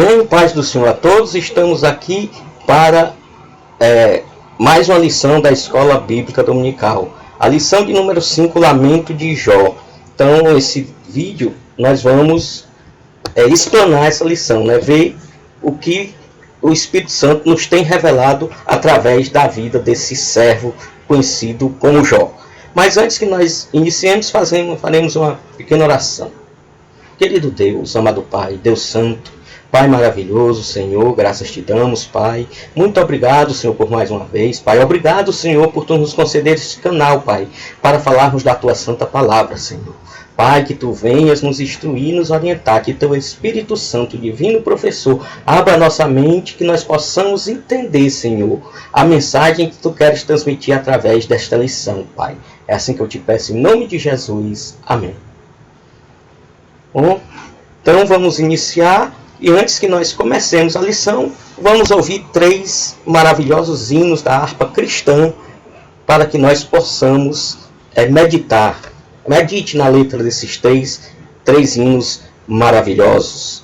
Bem, paz do Senhor a todos, estamos aqui para mais uma lição da Escola Bíblica Dominical. A lição de número 5, Lamento de Jó. Então, esse vídeo, nós vamos explanar essa lição, ver o que o Espírito Santo nos tem revelado através da vida desse servo conhecido como Jó. Mas antes que nós iniciemos, faremos uma pequena oração. Querido Deus, amado Pai, Deus Santo, Pai maravilhoso, Senhor, graças te damos, Pai. Muito obrigado, Senhor, por mais uma vez, Pai. Obrigado, Senhor, por tu nos conceder este canal, Pai, para falarmos da tua santa palavra, Senhor. Pai, que tu venhas nos instruir, nos orientar, que teu Espírito Santo, divino professor, abra nossa mente, que nós possamos entender, Senhor, a mensagem que tu queres transmitir através desta lição, Pai. É assim que eu te peço, em nome de Jesus. Amém. Bom, então vamos iniciar. E antes que nós comecemos a lição, vamos ouvir 3 maravilhosos hinos da harpa cristã para que nós possamos meditar. Medite na letra desses 3 hinos maravilhosos.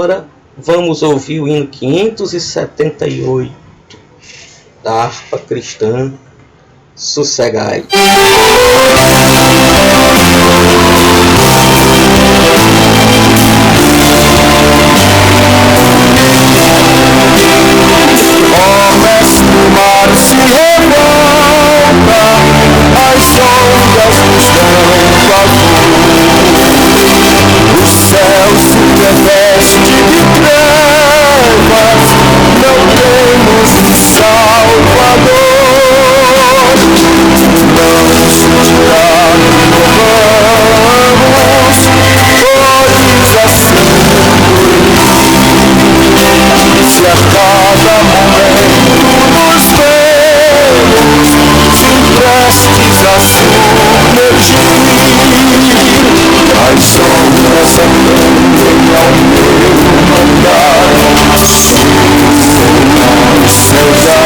agora vamos ouvir o hino 578 da harpa cristã, Sossegai. Mestre, o mar se revolta, as ondas nos dão pavor, o céu se reveste de trevas, não temos um Salvador. Não se dirá que morramos, pois assim se a cada momento nos vemos prestes a submergir, as sombras aprendem ao meu andar, seja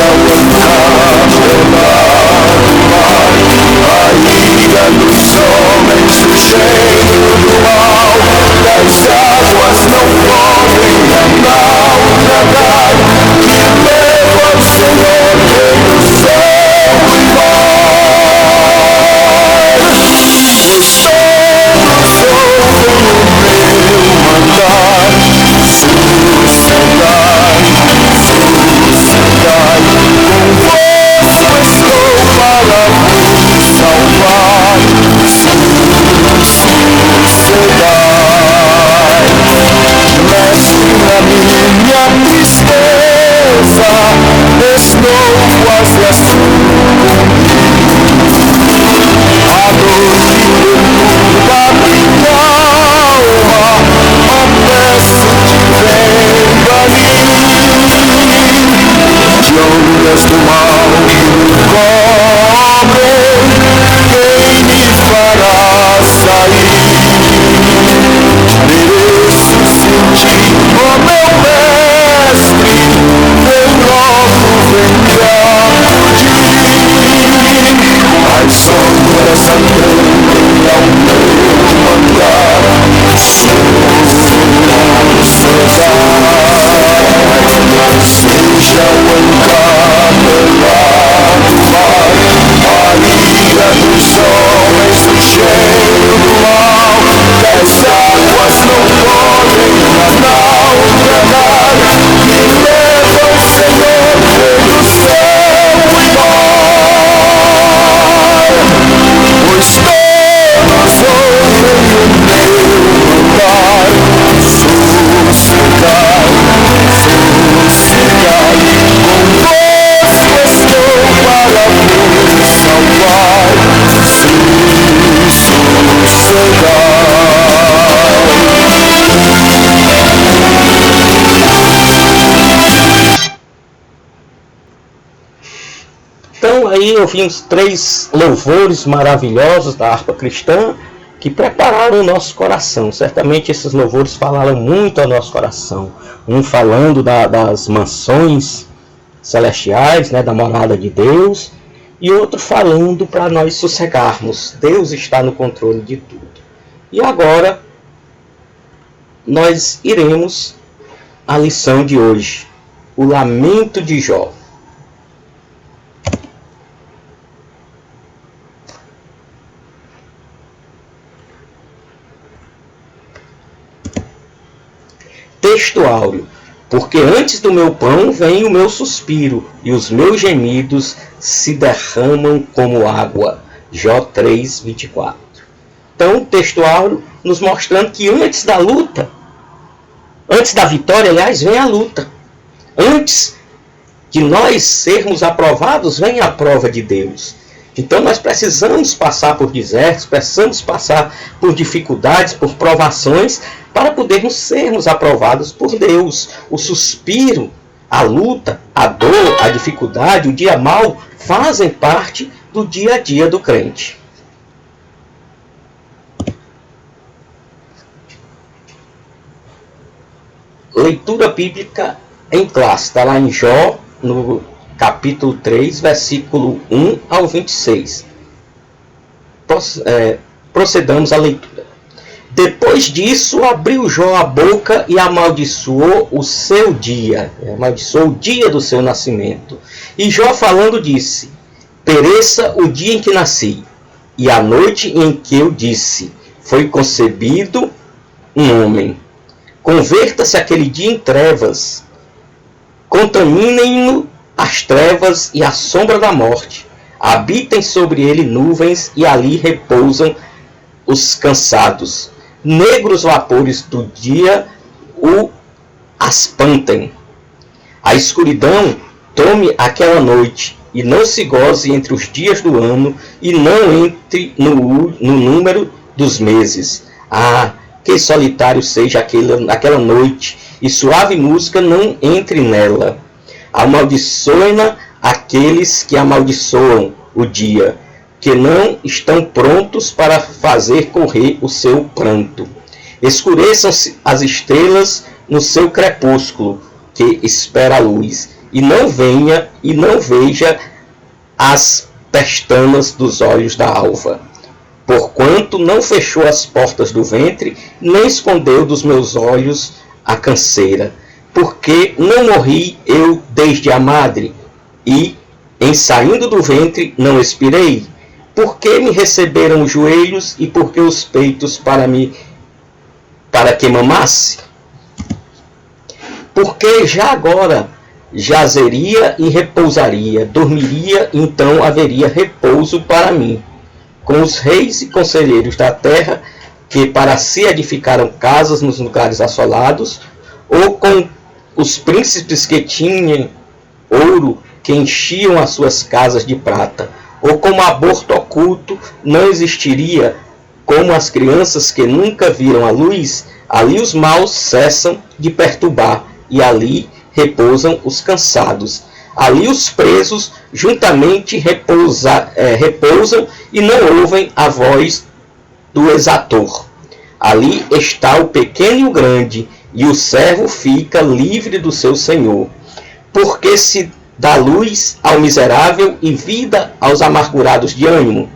o encapelar a ira dos homens, o gênio do mal, das águas não podem naufragar, que leva o Senhor Rei do céu e mar. Pois todos ouvem o meu mandar, sossegai, sossegai, convosco estou para vos salvar, sossegai. Mestre, na minha tristeza estou quase a sucumbir, a noite perturba minha alma, ó peço-te vem banir, de ondas do mal que me cobrem, quem me fará sair? Mereço sentir, ó meu mestre, vem logo, vem me acudir, as sombras aprendem ao meu andar, sossegai, seja o encapelar do mar, a ira dos homens, o gênio do mal, das águas não podem naufragar, que leva o Senhor Rei do céu e mar. Pois todos ouvem o meu mandar, sossegai, sossegai, convosco estou para vos salvar, sossegai. Então aí ouvimos 3 louvores maravilhosos da harpa cristã que prepararam o nosso coração. Certamente esses louvores falaram muito ao nosso coração. Um falando das mansões celestiais, né, da morada de Deus, e outro falando para nós sossegarmos. Deus está no controle de tudo. E agora nós iremos à lição de hoje, o lamento de Jó. Texto áureo. Porque antes do meu pão vem o meu suspiro, e os meus gemidos se derramam como água. Jó 3:24. Então, o texto áureo nos mostrando que antes da luta, antes da vitória, aliás, vem a luta. Antes de nós sermos aprovados, vem a prova de Deus. Então nós precisamos passar por desertos, precisamos passar por dificuldades, por provações, para podermos sermos aprovados por Deus. O suspiro, a luta, a dor, a dificuldade, o dia mau, fazem parte do dia a dia do crente. Leitura bíblica em classe, está lá em Jó, no capítulo 3, versículo 1 ao 26. Procedamos à leitura. Depois disso, abriu Jó a boca e amaldiçoou o seu dia, amaldiçoou o dia do seu nascimento. E Jó falando disse: pereça o dia em que nasci, e a noite em que eu disse, foi concebido um homem. Converta-se aquele dia em trevas, contaminem-no as trevas e a sombra da morte. Habitem sobre ele nuvens e ali repousam os cansados. Negros vapores do dia o aspantem. A escuridão tome aquela noite e não se goze entre os dias do ano e não entre no número dos meses. Ah, que solitário seja aquela noite e suave música não entre nela. Amaldiçoem-na aqueles que amaldiçoam o dia, que não estão prontos para fazer correr o seu pranto. Escureçam-se as estrelas no seu crepúsculo, que espera a luz, e não veja as pestanas dos olhos da alva. Porquanto não fechou as portas do ventre, nem escondeu dos meus olhos a canseira. Porque não morri eu desde a madre, e, em saindo do ventre, não expirei. Porque me receberam os joelhos e porque os peitos para que mamasse? Porque já agora jazeria e repousaria, dormiria, então haveria repouso para mim. Com os reis e conselheiros da terra, que para si edificaram casas nos lugares assolados, ou com os príncipes que tinham ouro, que enchiam as suas casas de prata, ou como aborto oculto não existiria, como as crianças que nunca viram a luz, ali os maus cessam de perturbar, e ali repousam os cansados. Ali os presos juntamente repousam e não ouvem a voz do exator. Ali está o pequeno e o grande, e o servo fica livre do seu senhor. Porque se dá luz ao miserável e vida aos amargurados de ânimo,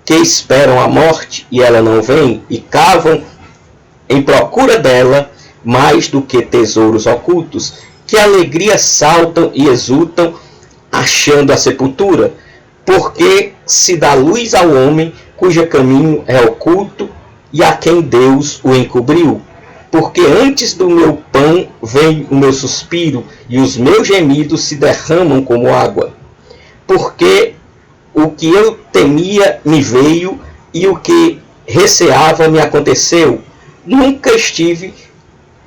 que esperam a morte e ela não vem, e cavam em procura dela mais do que tesouros ocultos, que alegria saltam e exultam, achando a sepultura. Porque se dá luz ao homem, cujo caminho é oculto, e a quem Deus o encobriu. Porque antes do meu pão vem o meu suspiro, e os meus gemidos se derramam como água. Porque o que eu temia me veio, e o que receava me aconteceu. Nunca estive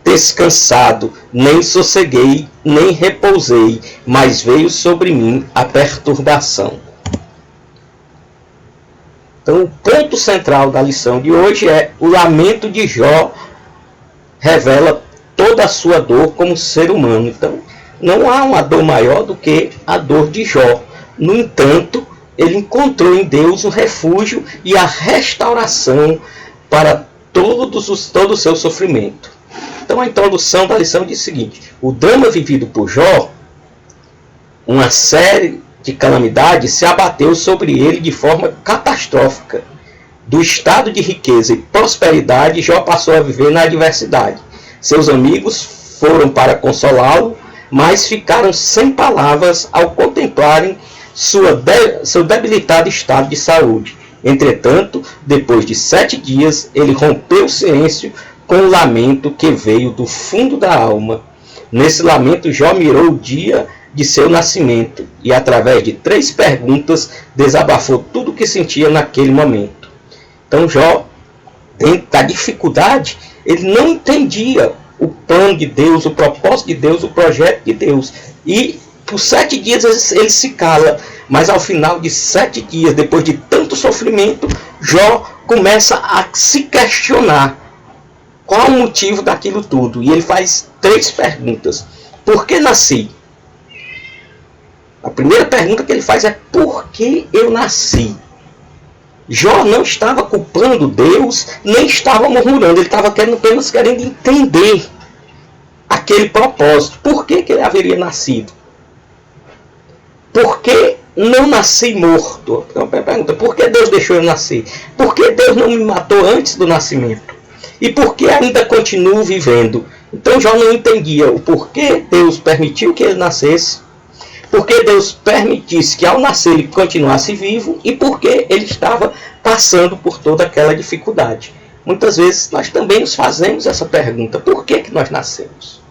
descansado, nem sosseguei, nem repousei, mas veio sobre mim a perturbação. Então, o ponto central da lição de hoje é o lamento de Jó revela toda a sua dor como ser humano. Então, não há uma dor maior do que a dor de Jó. No entanto, ele encontrou em Deus o refúgio e a restauração para todo o seu sofrimento. Então, a introdução da lição diz o seguinte: o drama vivido por Jó, uma série de calamidades, se abateu sobre ele de forma catastrófica. Do estado de riqueza e prosperidade, Jó passou a viver na adversidade. Seus amigos foram para consolá-lo, mas ficaram sem palavras ao contemplarem seu debilitado estado de saúde. Entretanto, depois de 7 dias, ele rompeu o silêncio com o lamento que veio do fundo da alma. Nesse lamento, Jó mirou o dia de seu nascimento e, através de 3 perguntas, desabafou tudo o que sentia naquele momento. Então, Jó, dentro da dificuldade, ele não entendia o plano de Deus, o propósito de Deus, o projeto de Deus. E por 7 dias ele se cala, mas ao final de 7 dias, depois de tanto sofrimento, Jó começa a se questionar qual o motivo daquilo tudo. E ele faz 3 perguntas. Por que nasci? A primeira pergunta que ele faz é: por que eu nasci? Jó não estava culpando Deus, nem estava murmurando. Ele estava apenas querendo entender aquele propósito. Por que ele haveria nascido? Por que não nasci morto? Então, pergunta: por que Deus deixou eu nascer? Por que Deus não me matou antes do nascimento? E por que ainda continuo vivendo? Então Jó não entendia o porquê Deus permitiu que ele nascesse, porque Deus permitisse que ao nascer ele continuasse vivo e porque ele estava passando por toda aquela dificuldade. Muitas vezes nós também nos fazemos essa pergunta: por que nós nascemos?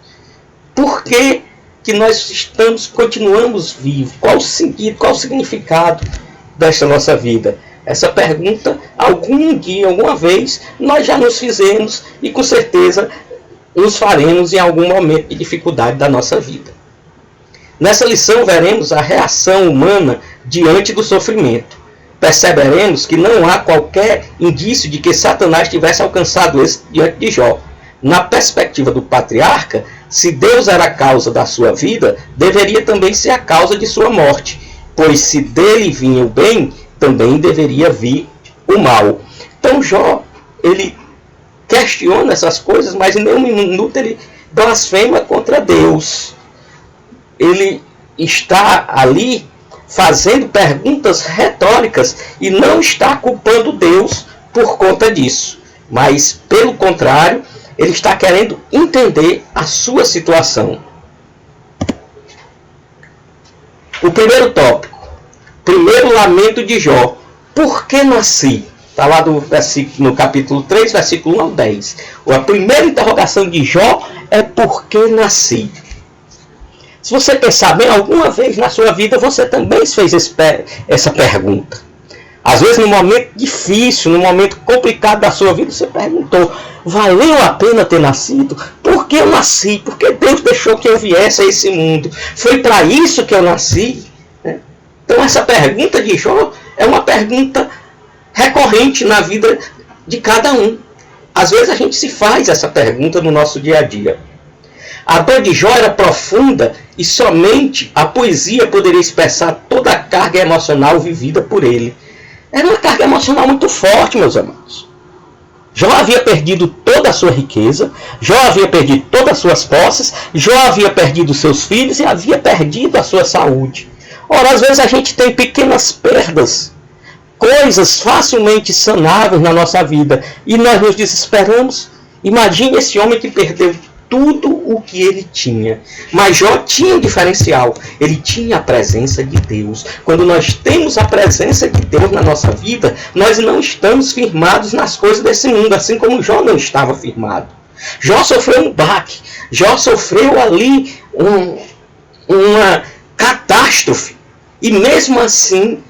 Por que nós continuamos vivos? Qual o sentido, qual o significado desta nossa vida? Essa pergunta, algum dia, alguma vez, nós já nos fizemos e com certeza nos faremos em algum momento de dificuldade da nossa vida. Nessa lição veremos a reação humana diante do sofrimento. Perceberemos que não há qualquer indício de que Satanás tivesse alcançado esse diante de Jó. Na perspectiva do patriarca, se Deus era a causa da sua vida, deveria também ser a causa de sua morte, pois se dele vinha o bem, também deveria vir o mal. Então Jó, ele questiona essas coisas, mas em nenhum minuto ele blasfema contra Deus. Ele está ali fazendo perguntas retóricas e não está culpando Deus por conta disso. Mas, pelo contrário, ele está querendo entender a sua situação. O primeiro tópico, primeiro lamento de Jó. Por que nasci? Está lá no capítulo 3, versículo 1 ao 10. A primeira interrogação de Jó é por que nasci? Se você pensar bem, alguma vez na sua vida você também fez essa pergunta. Às vezes, num momento difícil, num momento complicado da sua vida, você perguntou: valeu a pena ter nascido? Por que eu nasci? Por que Deus deixou que eu viesse a esse mundo? Foi para isso que eu nasci? Então, essa pergunta de Jó é uma pergunta recorrente na vida de cada um. Às vezes, a gente se faz essa pergunta no nosso dia a dia. A dor de Jó era profunda e somente a poesia poderia expressar toda a carga emocional vivida por ele. Era uma carga emocional muito forte, meus amados. Jó havia perdido toda a sua riqueza, Jó havia perdido todas as suas posses, Jó havia perdido seus filhos e havia perdido a sua saúde. Ora, às vezes a gente tem pequenas perdas, coisas facilmente sanáveis na nossa vida, e nós nos desesperamos. Imagine esse homem que perdeu tudo o que ele tinha. Mas Jó tinha um diferencial. Ele tinha a presença de Deus. Quando nós temos a presença de Deus na nossa vida, nós não estamos firmados nas coisas desse mundo, assim como Jó não estava firmado. Jó sofreu um baque. Jó sofreu ali uma catástrofe. E mesmo assim,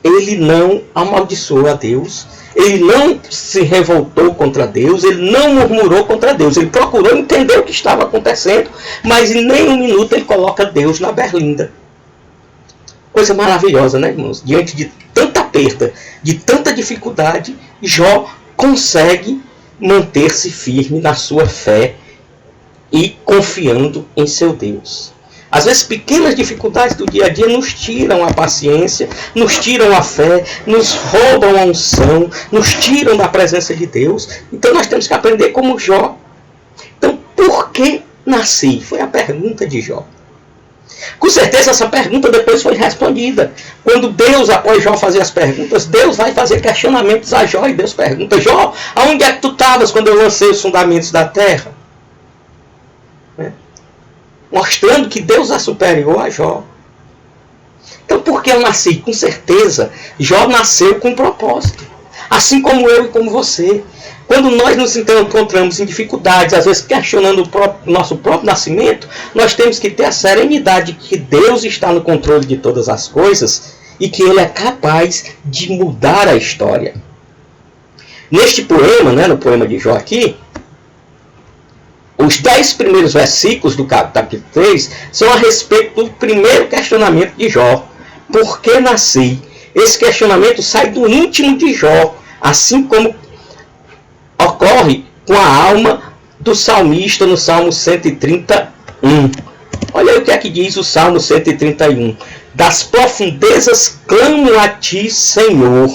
ele não amaldiçoou a Deus. Ele não se revoltou contra Deus, ele não murmurou contra Deus. Ele procurou entender o que estava acontecendo, mas em nenhum minuto ele coloca Deus na berlinda. Coisa maravilhosa, né, irmãos? Diante de tanta perda, de tanta dificuldade, Jó consegue manter-se firme na sua fé e confiando em seu Deus. Às vezes pequenas dificuldades do dia a dia nos tiram a paciência, nos tiram a fé, nos roubam a unção, nos tiram da presença de Deus. Então nós temos que aprender como Jó. Então, por que nasci? Foi a pergunta de Jó. Com certeza essa pergunta depois foi respondida. Quando Deus, após Jó fazer as perguntas, Deus vai fazer questionamentos a Jó e Deus pergunta: Jó, aonde é que tu estavas quando eu lancei os fundamentos da terra? Mostrando que Deus é superior a Jó. Então, por que eu nasci? Com certeza, Jó nasceu com um propósito. Assim como eu e como você. Quando nós nos encontramos em dificuldades, às vezes questionando o nosso próprio nascimento, nós temos que ter a serenidade de que Deus está no controle de todas as coisas e que Ele é capaz de mudar a história. Neste poema, no poema de Jó aqui, os 10 primeiros versículos do capítulo 3 são a respeito do primeiro questionamento de Jó. Por que nasci? Esse questionamento sai do íntimo de Jó, assim como ocorre com a alma do salmista no Salmo 131. Olha aí o que é que diz o Salmo 131. Das profundezas clamo a ti, Senhor.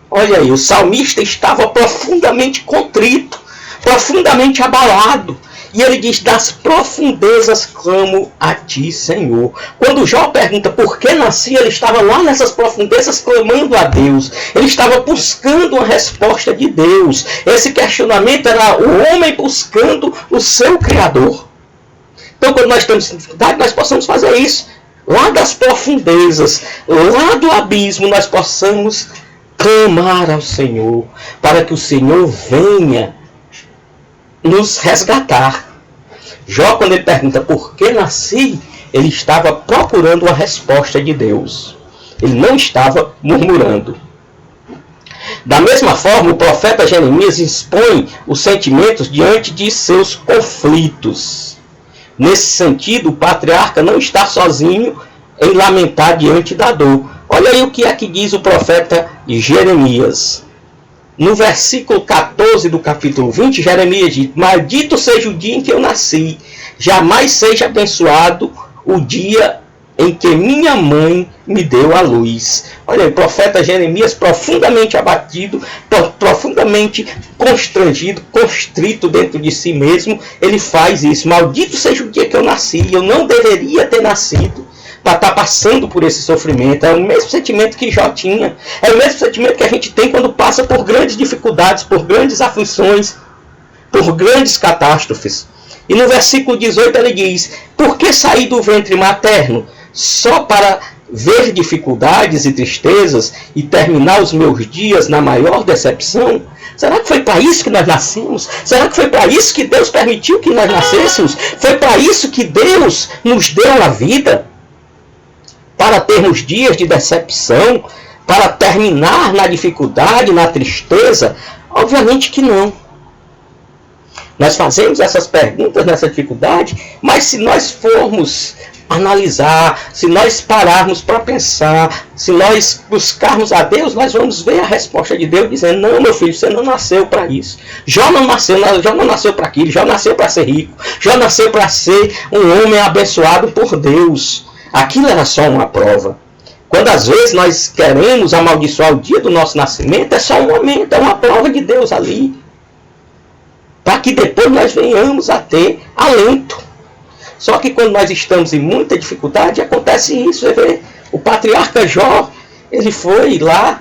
Olha aí, o salmista estava profundamente contrito, profundamente abalado. E ele diz: das profundezas clamo a ti, Senhor. Quando Jó pergunta por que nasci, ele estava lá nessas profundezas clamando a Deus. Ele estava buscando uma resposta de Deus. Esse questionamento era o homem buscando o seu Criador. Então, quando nós temos dificuldade, nós possamos fazer isso. Lá das profundezas, lá do abismo, nós possamos clamar ao Senhor, para que o Senhor venha nos resgatar. Jó, quando ele pergunta por que nasci, ele estava procurando a resposta de Deus. Ele não estava murmurando. Da mesma forma, o profeta Jeremias expõe os sentimentos diante de seus conflitos. Nesse sentido, o patriarca não está sozinho em lamentar diante da dor. Olha aí o que aqui diz o profeta Jeremias. No versículo 14 do capítulo 20, Jeremias diz: maldito seja o dia em que eu nasci, jamais seja abençoado o dia em que minha mãe me deu a luz. Olha aí, o profeta Jeremias, profundamente abatido, profundamente constrangido, constrito dentro de si mesmo, ele faz isso. Maldito seja o dia que eu nasci, eu não deveria ter nascido para estar passando por esse sofrimento. É o mesmo sentimento que Jó tinha. É o mesmo sentimento que a gente tem quando passa por grandes dificuldades, por grandes aflições, por grandes catástrofes. E no versículo 18 ele diz: por que saí do ventre materno só para ver dificuldades e tristezas e terminar os meus dias na maior decepção? Será que foi para isso que nós nascemos? Será que foi para isso que Deus permitiu que nós nascêssemos? Foi para isso que Deus nos deu a vida? Para termos dias de decepção? Para terminar na dificuldade, na tristeza? Obviamente que não. Nós fazemos essas perguntas nessa dificuldade, mas se nós formos analisar, se nós pararmos para pensar, se nós buscarmos a Deus, nós vamos ver a resposta de Deus dizendo: não, meu filho, você não nasceu para isso. Jó não nasceu para aquilo, Jó nasceu para ser rico, Jó nasceu para ser um homem abençoado por Deus. Aquilo era só uma prova. Quando às vezes nós queremos amaldiçoar o dia do nosso nascimento, é só um momento, é uma prova de Deus ali, para que depois nós venhamos a ter alento. Só que quando nós estamos em muita dificuldade, acontece isso. Você vê, o patriarca Jó, ele foi lá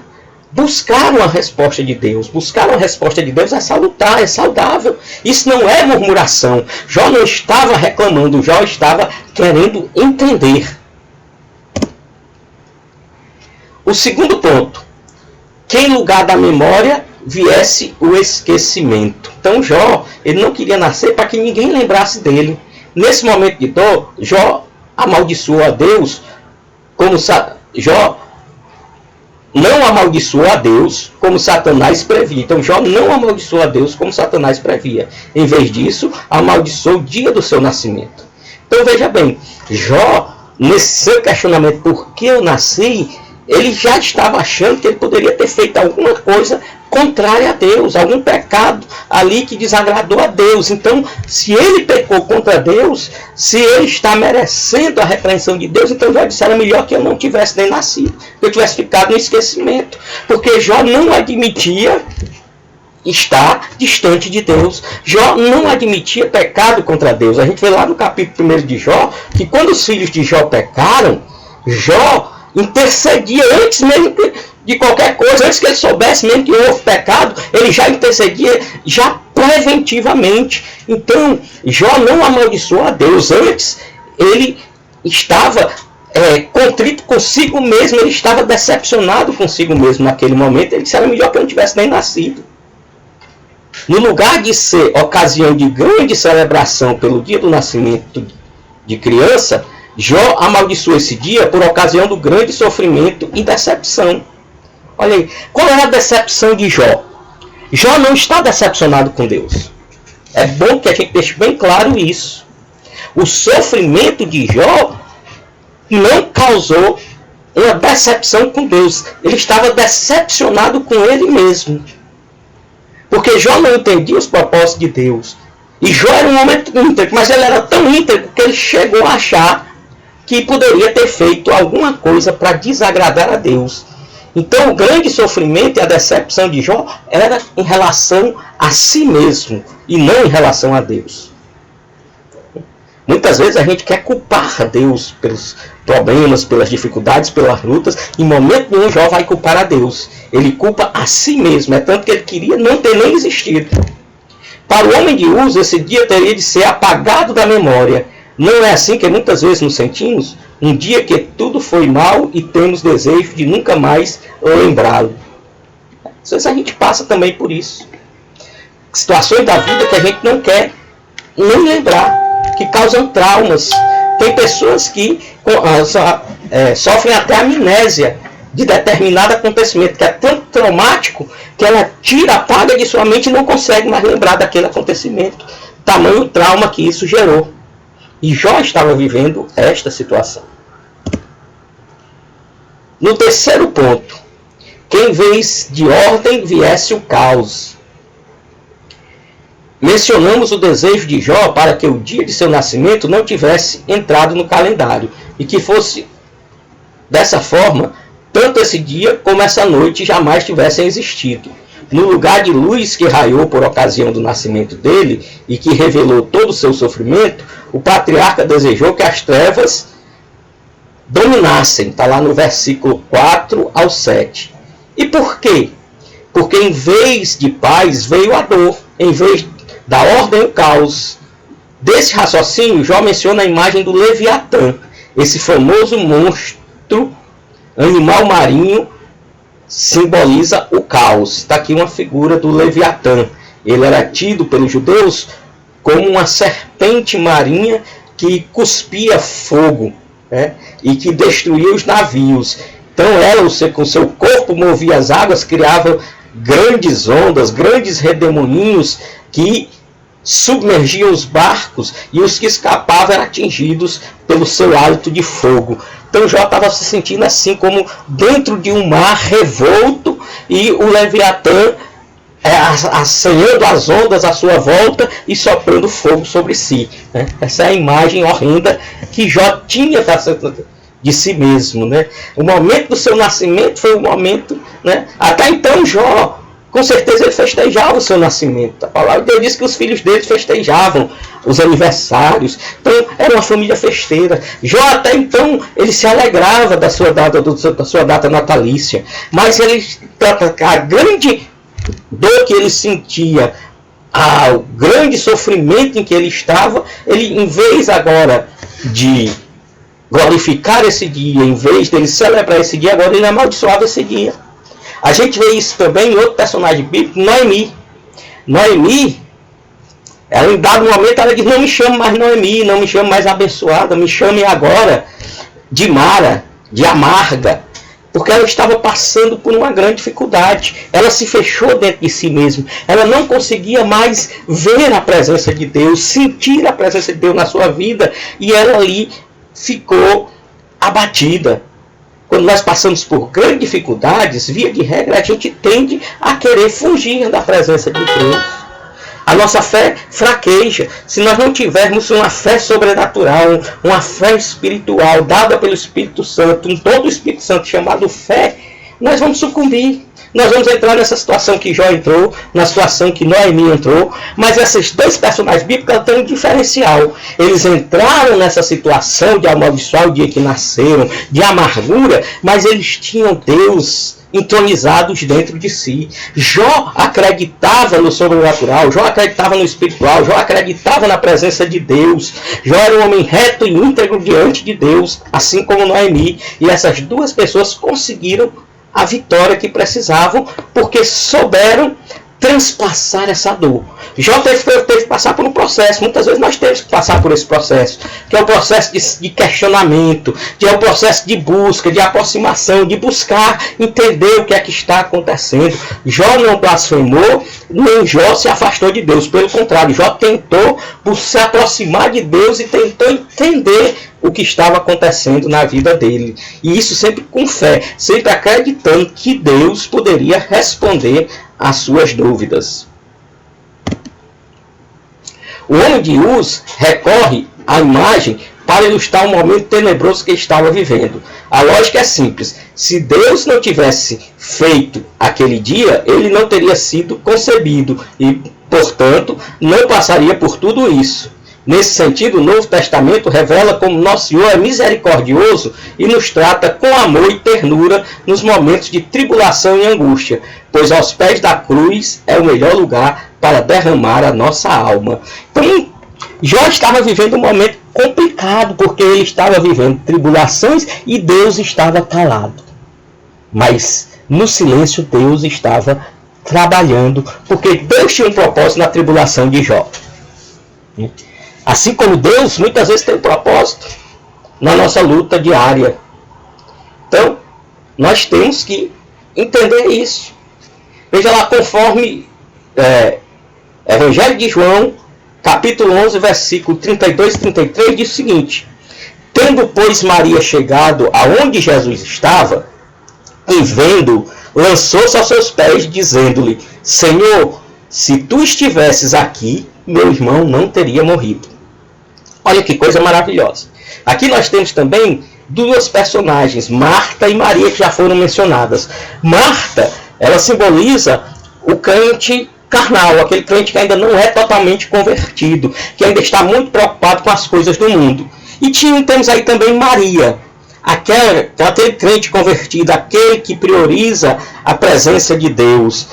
buscar uma resposta de Deus. Buscar uma resposta de Deus é salutar, é saudável. Isso não é murmuração. Jó não estava reclamando, Jó estava querendo entender. O segundo ponto: que em lugar da memória viesse o esquecimento. Então Jó, ele não queria nascer para que ninguém lembrasse dele. Nesse momento de dor, Jó amaldiçoou a Deus, Jó não amaldiçoou a Deus como Satanás previa. Então Jó não amaldiçoou a Deus como Satanás previa. Em vez disso, amaldiçoou o dia do seu nascimento. Então veja bem, Jó, nesse seu questionamento, por que eu nasci, ele já estava achando que ele poderia ter feito alguma coisa contrária a Deus, algum pecado ali que desagradou a Deus. Então, se ele pecou contra Deus, se ele está merecendo a repreensão de Deus, então já disseram: melhor que eu não tivesse nem nascido, que eu tivesse ficado no esquecimento. Porque Jó não admitia estar distante de Deus. Jó não admitia pecado contra Deus. A gente vê lá no capítulo 1 de Jó, que quando os filhos de Jó pecaram, Jó intercedia antes mesmo de qualquer coisa, antes que ele soubesse mesmo que houve pecado, ele já intercedia, já preventivamente. Então, Jó não amaldiçoou a Deus. Antes, ele estava contrito consigo mesmo, ele estava decepcionado consigo mesmo naquele momento. Ele disse: era melhor que eu não tivesse nem nascido. No lugar de ser ocasião de grande celebração pelo dia do nascimento de criança, Jó amaldiçoou esse dia por ocasião do grande sofrimento e decepção. Olha aí, qual é a decepção de Jó? Jó não está decepcionado com Deus. É bom que a gente deixe bem claro isso. O sofrimento de Jó não causou uma decepção com Deus. Ele estava decepcionado com ele mesmo. Porque Jó não entendia os propósitos de Deus. E Jó era um homem íntegro, mas ele era tão íntegro que ele chegou a achar que poderia ter feito alguma coisa para desagradar a Deus. Então o grande sofrimento e a decepção de Jó era em relação a si mesmo e não em relação a Deus. Muitas vezes a gente quer culpar a Deus pelos problemas, pelas dificuldades, pelas lutas. Em momento nenhum Jó vai culpar a Deus. Ele culpa a si mesmo. É tanto que ele queria não ter nem existido. Para o homem de Uz, esse dia teria de ser apagado da memória. Não é assim que muitas vezes nos sentimos? Um dia que tudo foi mal e temos desejo de nunca mais lembrá-lo. Às vezes a gente passa também por isso. Situações da vida que a gente não quer nem lembrar, que causam traumas. Tem pessoas que sofrem até amnésia de determinado acontecimento, que é tão traumático que ela tira, apaga de sua mente e não consegue mais lembrar daquele acontecimento. Tamanho trauma que isso gerou. E Jó estava vivendo esta situação. No terceiro ponto, que em vez de ordem viesse o caos. Mencionamos o desejo de Jó para que o dia de seu nascimento não tivesse entrado no calendário e que fosse dessa forma, tanto esse dia como essa noite jamais tivessem existido. No lugar de luz que raiou por ocasião do nascimento dele e que revelou todo o seu sofrimento, o patriarca desejou que as trevas dominassem. Está lá no versículo 4 ao 7. E por quê? Porque em vez de paz veio a dor, em vez da ordem o caos. Desse raciocínio, Jó menciona a imagem do Leviatã, esse famoso monstro, animal marinho, simboliza o caos. Está aqui uma figura do Leviatã. Ele era tido pelos judeus como uma serpente marinha que cuspia fogo, né? E que destruía os navios. Então ela, com seu corpo, movia as águas, criava grandes ondas, grandes redemoinhos que submergiam os barcos, e os que escapavam eram atingidos pelo seu hálito de fogo. Então Jó estava se sentindo assim, como dentro de um mar revolto, e o Leviatã assanhando as ondas à sua volta e soprando fogo sobre si, né? Essa é a imagem horrenda que Jó tinha de si mesmo, né? O momento do seu nascimento foi um momento, né? Até então Jó, com certeza, ele festejava o seu nascimento. A palavra de Deus diz que os filhos dele festejavam os aniversários. Então era uma família festeira. Jó até então ele se alegrava da sua data natalícia, mas a grande dor que ele sentia, o grande sofrimento em que ele estava, ele, em vez agora de glorificar esse dia, em vez de ele celebrar esse dia, agora ele amaldiçoava esse dia. A gente vê isso também em outro personagem bíblico, Noemi. Noemi, ela, em dado momento, ela diz: não me chame mais Noemi, não me chame mais abençoada, me chame agora de Mara, de amarga. Porque ela estava passando por uma grande dificuldade. Ela se fechou dentro de si mesma. Ela não conseguia mais ver a presença de Deus, sentir a presença de Deus na sua vida. E ela ali ficou abatida. Quando nós passamos por grandes dificuldades, via de regra, a gente tende a querer fugir da presença de Deus. A nossa fé fraqueja. Se nós não tivermos uma fé sobrenatural, uma fé espiritual dada pelo Espírito Santo, um dom do Espírito Santo chamado fé, nós vamos sucumbir. Nós vamos entrar nessa situação que Jó entrou, na situação que Noemi entrou, mas esses dois personagens bíblicos têm um diferencial. Eles entraram nessa situação de amaldiçoar o dia que nasceram, de amargura, mas eles tinham Deus entronizados dentro de si. Jó acreditava no sobrenatural, Jó acreditava no espiritual, Jó acreditava na presença de Deus. Jó era um homem reto e íntegro diante de Deus, assim como Noemi. E essas duas pessoas conseguiram a vitória que precisavam, porque souberam transpassar essa dor. Jó teve que passar por um processo. Muitas vezes nós temos que passar por esse processo, que é o processo de questionamento, que é o processo de busca, de aproximação, de buscar entender o que é que está acontecendo. Jó não blasfemou, nem Jó se afastou de Deus. Pelo contrário, Jó tentou se aproximar de Deus e tentou entender o que estava acontecendo na vida dele. E isso sempre com fé, sempre acreditando que Deus poderia responder às suas dúvidas. O homem de Uz recorre à imagem para ilustrar um momento tenebroso que ele estava vivendo. A lógica é simples. Se Deus não tivesse feito aquele dia, ele não teria sido concebido e, portanto, não passaria por tudo isso. Nesse sentido, o Novo Testamento revela como Nosso Senhor é misericordioso e nos trata com amor e ternura nos momentos de tribulação e angústia, pois aos pés da cruz é o melhor lugar para derramar a nossa alma. Então, Jó estava vivendo um momento complicado, porque ele estava vivendo tribulações e Deus estava calado. Mas no silêncio Deus estava trabalhando, porque Deus tinha um propósito na tribulação de Jó. Assim como Deus muitas vezes tem um propósito na nossa luta diária. Então, nós temos que entender isso. Veja lá, conforme Evangelho de João, capítulo 11, versículo 32 e 33, diz o seguinte: tendo, pois, Maria chegado aonde Jesus estava, e vendo, lançou-se aos seus pés, dizendo-lhe: Senhor, se tu estivesses aqui, meu irmão não teria morrido. Olha que coisa maravilhosa. Aqui nós temos também duas personagens, Marta e Maria, que já foram mencionadas. Marta, ela simboliza o crente carnal, aquele crente que ainda não é totalmente convertido, que ainda está muito preocupado com as coisas do mundo. E temos aí também Maria, aquele crente convertido, aquele que prioriza a presença de Deus.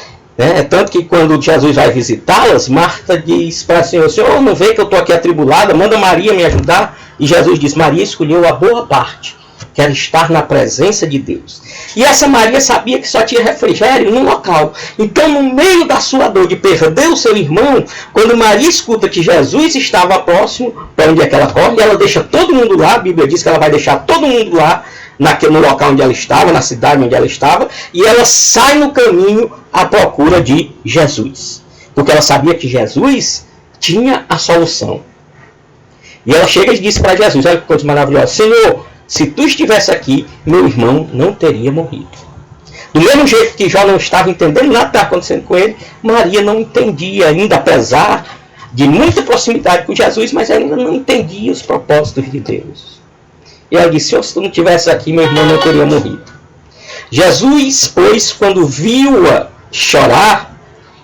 Tanto que quando Jesus vai visitá-las, Marta diz para o Senhor: Senhor, não vê que eu estou aqui atribulada, manda Maria me ajudar. E Jesus diz: Maria escolheu a boa parte, que era estar na presença de Deus. E essa Maria sabia que só tinha refrigério num local. Então, no meio da sua dor de perder o seu irmão, quando Maria escuta que Jesus estava próximo, para onde é que ela corre? Ela deixa todo mundo lá. A Bíblia diz que ela vai deixar todo mundo lá, no local onde ela estava, na cidade onde ela estava, e ela sai no caminho à procura de Jesus. Porque ela sabia que Jesus tinha a solução. E ela chega e diz para Jesus: olha que coisa maravilhosa, Senhor, se tu estivesse aqui, meu irmão não teria morrido. Do mesmo jeito que Jó não estava entendendo nada que estava acontecendo com ele, Maria não entendia ainda, apesar de muita proximidade com Jesus, mas ainda não entendia os propósitos de Deus. E ela disse: Senhor, se tu não estivesse aqui, meu irmão não teria morrido. Jesus, pois, quando viu-a chorar,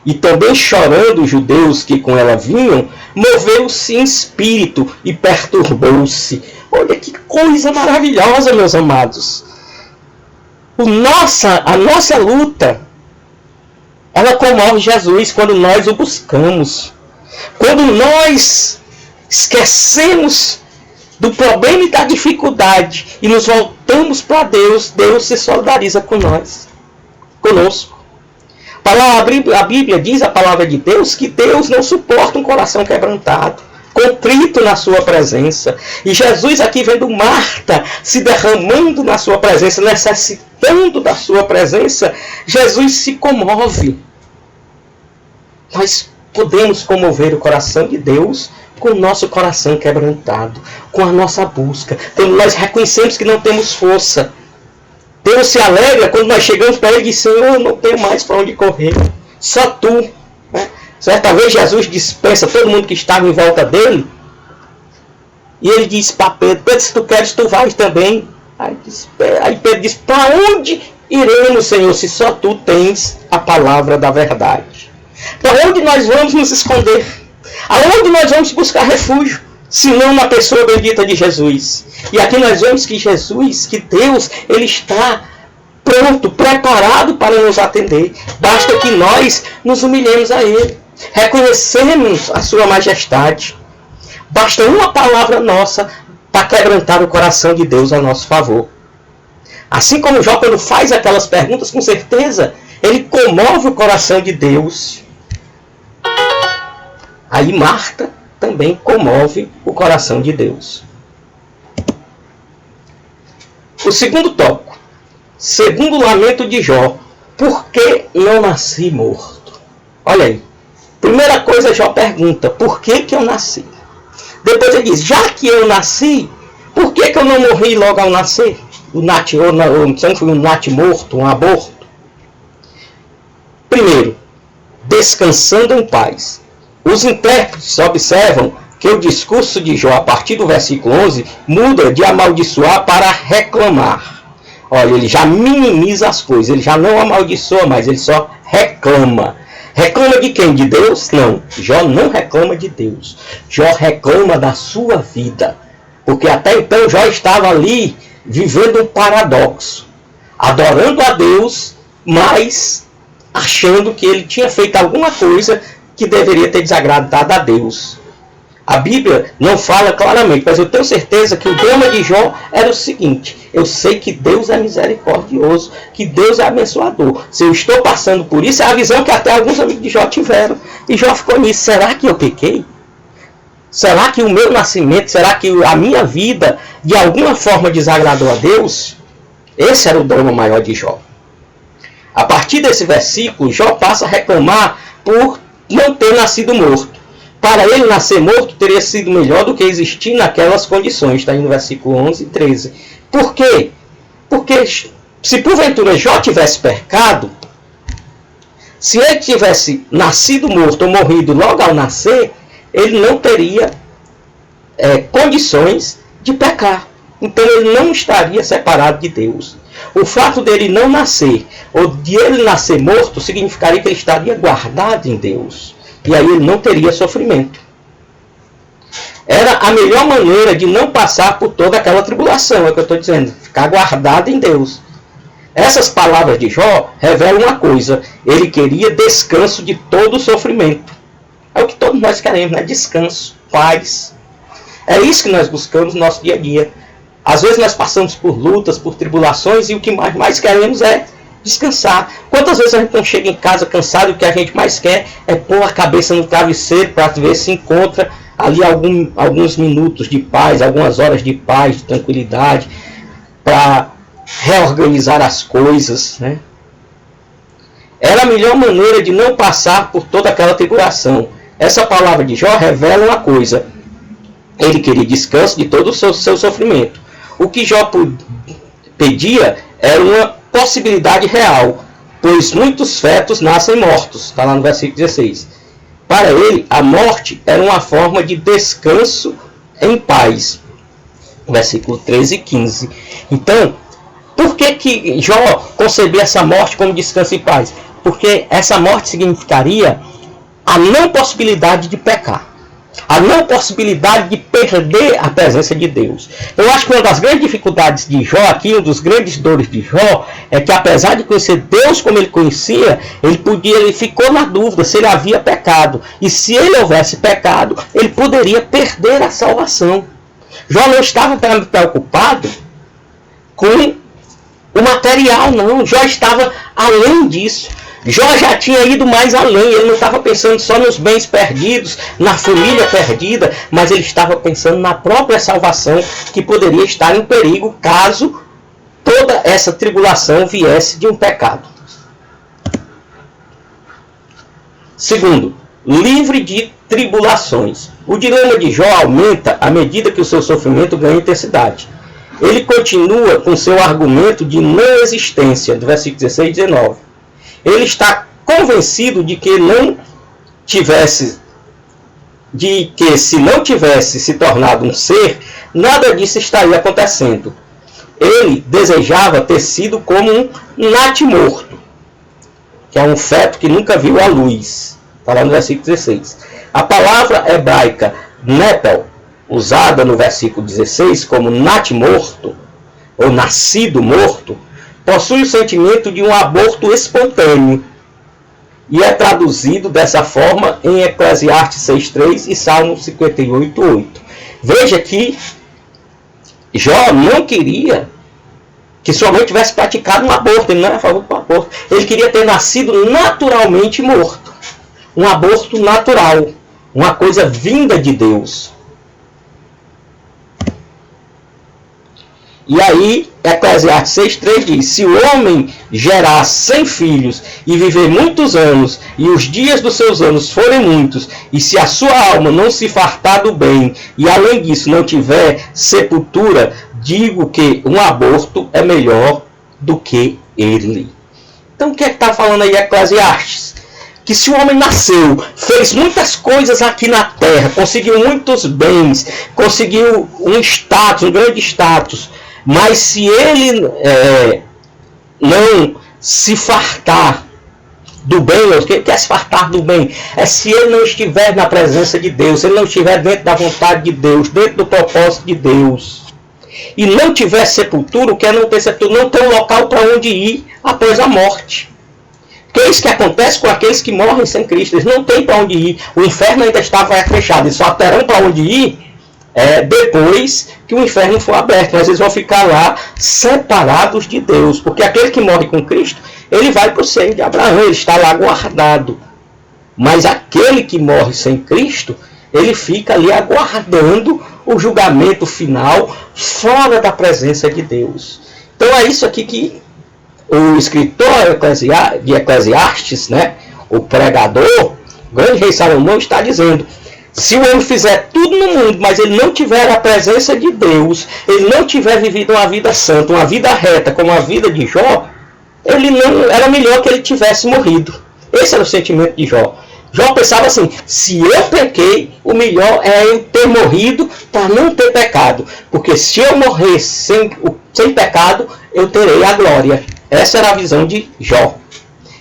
e também chorando os judeus que com ela vinham, moveu-se em espírito e perturbou-se. Olha que coisa maravilhosa, meus amados. A nossa luta, ela comove Jesus quando nós o buscamos. Quando nós esquecemos do problema e da dificuldade e nos voltamos para Deus, Deus se solidariza conosco. A Bíblia diz, a palavra de Deus, que Deus não suporta um coração quebrantado, contrito na sua presença. E Jesus aqui vendo Marta se derramando na sua presença, necessitando da sua presença, Jesus se comove. Nós podemos comover o coração de Deus com o nosso coração quebrantado, com a nossa busca. Quando nós reconhecemos que não temos força, Deus se alegra quando nós chegamos para Ele e diz: Senhor, eu não tenho mais para onde correr, só Tu. Certa vez Jesus dispensa todo mundo que estava em volta dele, e ele diz para Pedro: Pedro, se tu queres, tu vais também. Aí Pedro diz: para onde iremos, Senhor, se só Tu tens a palavra da verdade? Para onde nós vamos nos esconder? Aonde nós vamos buscar refúgio? Senão na pessoa bendita de Jesus. E aqui nós vemos que Jesus, que Deus, Ele está pronto, preparado para nos atender. Basta que nós nos humilhemos a Ele, reconhecemos a sua majestade. Basta uma palavra nossa para quebrantar o coração de Deus a nosso favor. Assim como Jó, quando faz aquelas perguntas, com certeza, ele comove o coração de Deus. Aí Marta também comove o coração de Deus. O segundo tópico, segundo o lamento de Jó: por que não nasci morto? Olha aí, primeira coisa, Jó pergunta: por que eu nasci? Depois ele diz: já que eu nasci, por que eu não morri logo ao nascer? Não foi um natimorto, um aborto? Primeiro, descansando em paz. Os intérpretes observam que o discurso de Jó, a partir do versículo 11, muda de amaldiçoar para reclamar. Olha, ele já minimiza as coisas, ele já não amaldiçoa mais, ele só reclama. Reclama de quem? De Deus? Não. Jó não reclama de Deus. Jó reclama da sua vida. Porque até então Jó estava ali vivendo um paradoxo. Adorando a Deus, mas achando que ele tinha feito alguma coisa que deveria ter desagradado a Deus. A Bíblia não fala claramente, mas eu tenho certeza que o drama de Jó era o seguinte: eu sei que Deus é misericordioso, que Deus é abençoador. Se eu estou passando por isso, é a visão que até alguns amigos de Jó tiveram. E Jó ficou nisso: será que eu pequei? Será que o meu nascimento, será que a minha vida de alguma forma desagradou a Deus? Esse era o drama maior de Jó. A partir desse versículo, Jó passa a reclamar por não ter nascido morto. Para ele nascer morto teria sido melhor do que existir naquelas condições. Está aí no versículo 11 e 13. Por quê? Porque se porventura Jó tivesse pecado, se ele tivesse nascido morto ou morrido logo ao nascer, ele não teria condições de pecar. Então ele não estaria separado de Deus. O fato dele não nascer, ou de ele nascer morto, significaria que ele estaria guardado em Deus. E aí ele não teria sofrimento. Era a melhor maneira de não passar por toda aquela tribulação, é o que eu estou dizendo, ficar guardado em Deus. Essas palavras de Jó revelam uma coisa: ele queria descanso de todo o sofrimento. É o que todos nós queremos, né? Descanso, paz. É isso que nós buscamos no nosso dia a dia. Às vezes nós passamos por lutas, por tribulações, e o que mais queremos é descansar. Quantas vezes a gente não chega em casa cansado e o que a gente mais quer é pôr a cabeça no travesseiro para ver se encontra ali alguns minutos de paz, algumas horas de paz, de tranquilidade, para reorganizar as coisas, né? Era a melhor maneira de não passar por toda aquela tribulação. Essa palavra de Jó revela uma coisa: ele queria descanso de todo o seu sofrimento. O que Jó pedia era uma possibilidade real, pois muitos fetos nascem mortos. Está lá no versículo 16. Para ele, a morte era uma forma de descanso em paz. Versículo 13 e 15. Então, por que Jó concebia essa morte como descanso em paz? Porque essa morte significaria a não possibilidade de pecar, a não possibilidade de perder a presença de Deus. Eu acho que uma das grandes dificuldades de Jó aqui, um dos grandes dores de Jó, é que apesar de conhecer Deus como ele conhecia, ele ficou na dúvida se ele havia pecado. E se ele houvesse pecado, ele poderia perder a salvação. Jó não estava preocupado com o material, não. Jó estava além disso. Jó já tinha ido mais além. Ele não estava pensando só nos bens perdidos, na família perdida, mas ele estava pensando na própria salvação, que poderia estar em perigo caso toda essa tribulação viesse de um pecado. Segundo, livre de tribulações. O dilema de Jó aumenta à medida que o seu sofrimento ganha intensidade. Ele continua com seu argumento de não existência, do versículo 16 e 19. Ele está convencido de que se não tivesse se tornado um ser, nada disso estaria acontecendo. Ele desejava ter sido como um natimorto, que é um feto que nunca viu a luz. Está lá no versículo 16. A palavra hebraica nepel, usada no versículo 16 como natimorto, ou nascido morto, possui o sentimento de um aborto espontâneo e é traduzido dessa forma em Eclesiastes 6.3 e Salmo 58.8. Veja que Jó não queria que sua mãe tivesse praticado um aborto. Ele não era a favor do aborto. Ele queria ter nascido naturalmente morto. Um aborto natural, uma coisa vinda de Deus. E aí, Eclesiastes 6.3 diz: se o homem gerar 100 filhos e viver muitos anos, e os dias dos seus anos forem muitos, e se a sua alma não se fartar do bem, e além disso não tiver sepultura, digo que um aborto é melhor do que ele. Então o que é que está falando aí Eclesiastes? Que se o homem nasceu, fez muitas coisas aqui na terra, conseguiu muitos bens, conseguiu um status, um grande status, mas se ele não se fartar do bem, o que quer se fartar do bem, é se ele não estiver na presença de Deus, se ele não estiver dentro da vontade de Deus, dentro do propósito de Deus, e não tiver sepultura, o que é não ter sepultura? Não tem um local para onde ir após a morte. Porque é isso que acontece com aqueles que morrem sem Cristo. Eles não têm para onde ir. O inferno ainda estava fechado. Eles só terão para onde ir depois que o inferno for aberto. Mas eles vão ficar lá separados de Deus. Porque aquele que morre com Cristo, ele vai para o seio de Abraão. Ele está lá guardado. Mas aquele que morre sem Cristo, ele fica ali aguardando o julgamento final fora da presença de Deus. Então é isso aqui que o escritor de Eclesiastes, né, o pregador, o grande rei Salomão, está dizendo: se o homem fizer tudo no mundo, mas ele não tiver a presença de Deus, ele não tiver vivido uma vida santa, uma vida reta, como a vida de Jó, ele não, era melhor que ele tivesse morrido. Esse era o sentimento de Jó. Jó pensava assim: se eu pequei, o melhor é eu ter morrido para não ter pecado. Porque se eu morrer sem pecado, eu terei a glória. Essa era a visão de Jó.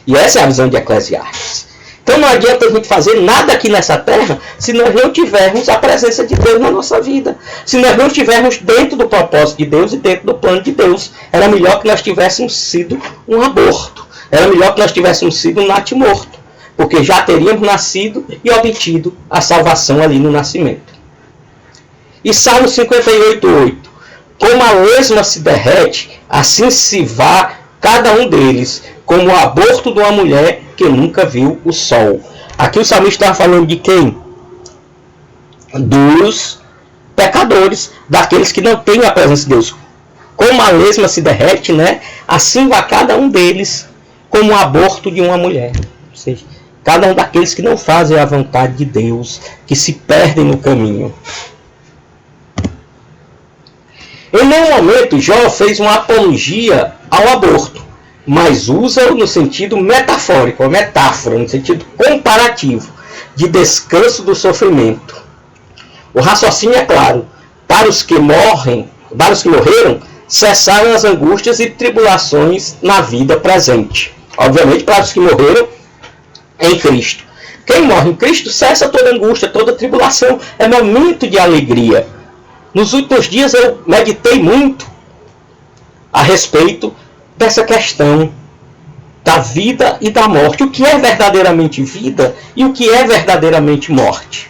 E essa é a visão de Eclesiastes. Então não adianta a gente fazer nada aqui nessa terra se nós não tivermos a presença de Deus na nossa vida. Se nós não estivermos dentro do propósito de Deus e dentro do plano de Deus. Era melhor que nós tivéssemos sido um aborto. Era melhor que nós tivéssemos sido um natimorto. Porque já teríamos nascido e obtido a salvação ali no nascimento. E Salmo 58:8. Como a lesma se derrete, assim se vá cada um deles, como o aborto de uma mulher que nunca viu o sol. Aqui o salmista estava falando de quem? Dos pecadores, daqueles que não têm a presença de Deus. Como a lesma se derrete, né? Assim vai cada um deles, como o aborto de uma mulher. Ou seja, cada um daqueles que não fazem a vontade de Deus, que se perdem no caminho. Em nenhum momento Jó fez uma apologia ao aborto, mas usa-o no sentido metafórico, metáfora, no sentido comparativo, de descanso do sofrimento. O raciocínio é claro: para os que morreram, cessaram as angústias e tribulações na vida presente. Obviamente, para os que morreram em Cristo. Quem morre em Cristo cessa toda angústia, toda tribulação. É momento de alegria. Nos últimos dias eu meditei muito a respeito dessa questão da vida e da morte. O que é verdadeiramente vida e o que é verdadeiramente morte.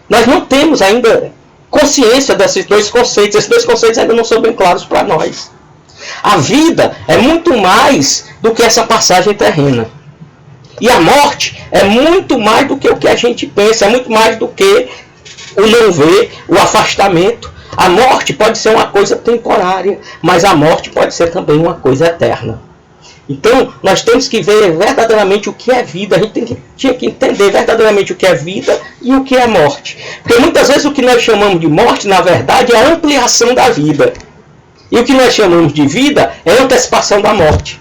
Nós não temos ainda consciência desses dois conceitos. Esses dois conceitos ainda não são bem claros para nós. A vida é muito mais do que essa passagem terrena. E a morte é muito mais do que o que a gente pensa, é muito mais do que o não ver, o afastamento. A morte pode ser uma coisa temporária, mas a morte pode ser também uma coisa eterna. Então, nós temos que ver verdadeiramente o que é vida. A gente tinha que entender verdadeiramente o que é vida e o que é morte. Porque muitas vezes o que nós chamamos de morte, na verdade, é a ampliação da vida. E o que nós chamamos de vida é a antecipação da morte.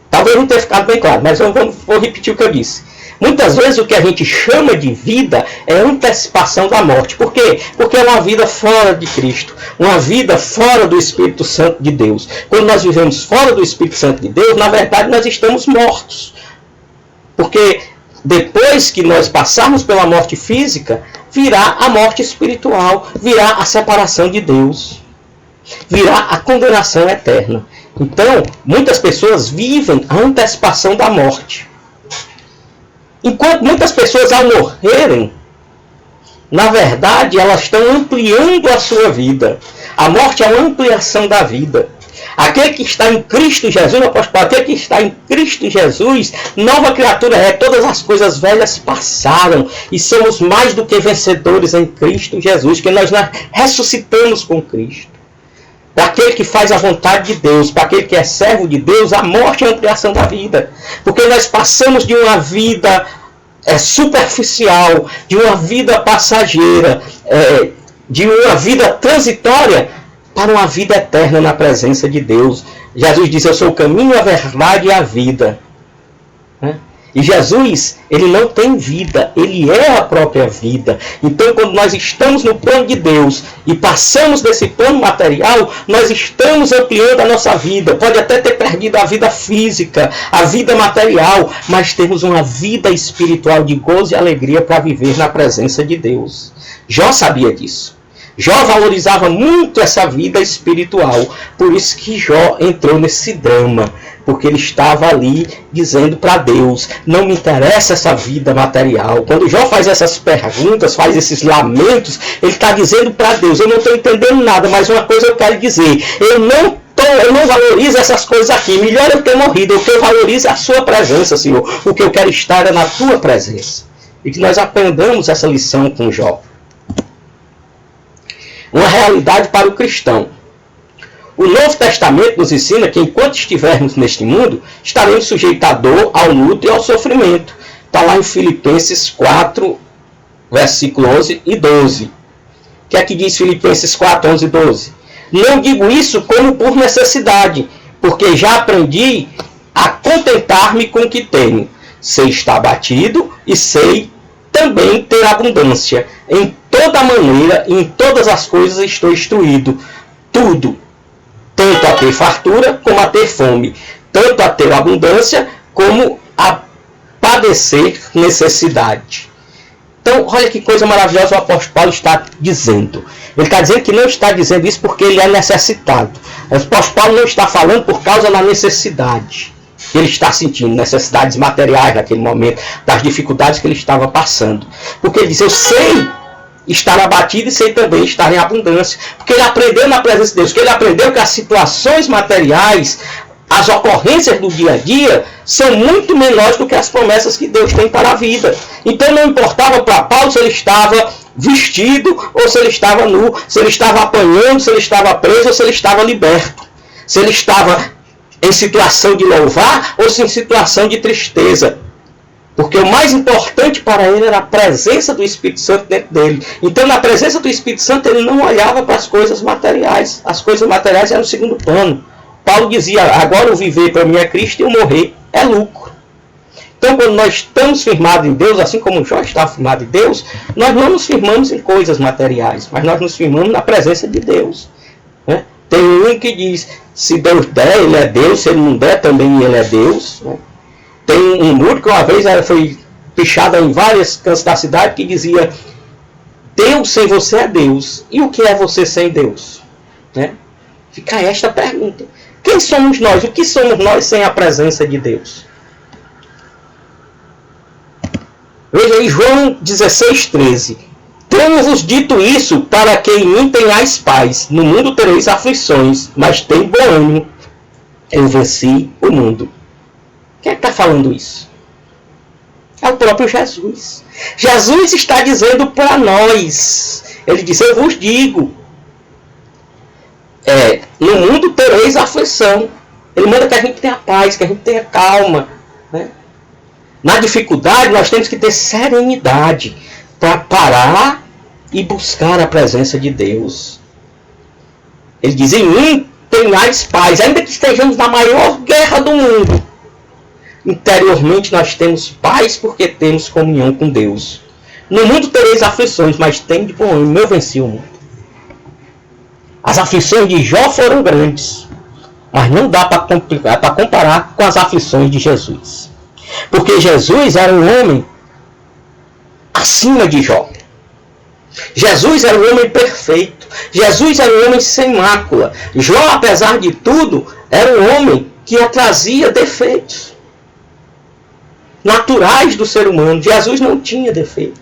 Talvez não tenha ficado bem claro, mas vou repetir o que eu disse. Muitas vezes o que a gente chama de vida é antecipação da morte. Por quê? Porque é uma vida fora de Cristo. Uma vida fora do Espírito Santo de Deus. Quando nós vivemos fora do Espírito Santo de Deus, na verdade nós estamos mortos. Porque depois que nós passarmos pela morte física, virá a morte espiritual, virá a separação de Deus, virá a condenação eterna. Então, muitas pessoas vivem a antecipação da morte. Enquanto muitas pessoas, ao morrerem, na verdade, elas estão ampliando a sua vida. A morte é uma ampliação da vida. Aquele que está em Cristo Jesus, aquele que está em Cristo Jesus, nova criatura é. Todas as coisas velhas passaram e somos mais do que vencedores em Cristo Jesus, que nós ressuscitamos com Cristo. Para aquele que faz a vontade de Deus, para aquele que é servo de Deus, a morte é a ampliação da vida. Porque nós passamos de uma vida superficial, de uma vida passageira, de uma vida transitória, para uma vida eterna na presença de Deus. Jesus disse: eu sou o caminho, a verdade e a vida. E Jesus, ele não tem vida, ele é a própria vida. Então, quando nós estamos no plano de Deus e passamos desse plano material, nós estamos ampliando a nossa vida. Pode até ter perdido a vida física, a vida material, mas temos uma vida espiritual de gozo e alegria para viver na presença de Deus. Jó sabia disso. Jó valorizava muito essa vida espiritual. Por isso que Jó entrou nesse drama. Porque ele estava ali dizendo para Deus, não me interessa essa vida material. Quando Jó faz essas perguntas, faz esses lamentos, ele está dizendo para Deus, eu não estou entendendo nada, mas uma coisa eu quero dizer, eu não valorizo essas coisas aqui, melhor eu ter morrido, o que eu valorizo é a sua presença, Senhor. O que eu quero estar é na tua presença. E que nós aprendamos essa lição com Jó. Uma realidade para o cristão. O Novo Testamento nos ensina que enquanto estivermos neste mundo, estaremos sujeitos à dor, ao luto e ao sofrimento. Está lá em Filipenses 4, versículo 11 e 12. O que é que diz Filipenses 4, 11 e 12? Não digo isso como por necessidade, porque já aprendi a contentar-me com o que tenho. Sei estar abatido e sei também ter abundância. Em toda maneira, em todas as coisas estou instruído. Tudo, tanto a ter fartura como a ter fome, tanto a ter abundância como a padecer necessidade. Então, olha que coisa maravilhosa o apóstolo Paulo está dizendo. Ele está dizendo que não está dizendo isso porque ele é necessitado. O apóstolo Paulo não está falando por causa da necessidade que ele está sentindo, necessidades materiais naquele momento, das dificuldades que ele estava passando. Porque ele diz, eu sei estar abatido e sei também estar em abundância. Porque ele aprendeu na presença de Deus, porque ele aprendeu que as situações materiais, as ocorrências do dia a dia, são muito menores do que as promessas que Deus tem para a vida. Então não importava para Paulo se ele estava vestido ou se ele estava nu, se ele estava apanhando, se ele estava preso ou se ele estava liberto. Se ele estava em situação de louvar ou se em situação de tristeza. Porque o mais importante para ele era a presença do Espírito Santo dentro dele. Então, na presença do Espírito Santo, ele não olhava para as coisas materiais. As coisas materiais eram o segundo plano. Paulo dizia, agora o viver para mim é Cristo e o morrer é lucro. Então, quando nós estamos firmados em Deus, assim como Jó está firmado em Deus, nós não nos firmamos em coisas materiais, mas nós nos firmamos na presença de Deus. Né? Tem um que diz, se Deus der, ele é Deus, se ele não der, também ele é Deus. Né? Tem um muro que uma vez foi pichado em várias cantos da cidade que dizia, Deus sem você é Deus. E o que é você sem Deus? Né? Fica esta pergunta. Quem somos nós? O que somos nós sem a presença de Deus? Veja aí João 16:13. Tenho-vos dito isso para que em mim tenhais paz. No mundo tereis aflições, mas tem bom ânimo. Eu venci o mundo. Quem é que está falando isso? É o próprio Jesus. Jesus está dizendo para nós. Ele diz, eu vos digo. No mundo tereis aflição. Ele manda que a gente tenha paz, que a gente tenha calma. Né? Na dificuldade, nós temos que ter serenidade para parar e buscar a presença de Deus. Ele diz, em mim tenhais paz, ainda que estejamos na maior guerra do mundo. Interiormente nós temos paz porque temos comunhão com Deus. No mundo tereis aflições, mas tem de bom ânimo, eu venci o mundo. As aflições de Jó foram grandes, mas não dá para comparar com as aflições de Jesus. Porque Jesus era um homem acima de Jó. Jesus era um homem perfeito. Jesus era um homem sem mácula. Jó, apesar de tudo, era um homem que trazia defeitos naturais do ser humano. Jesus não tinha defeito.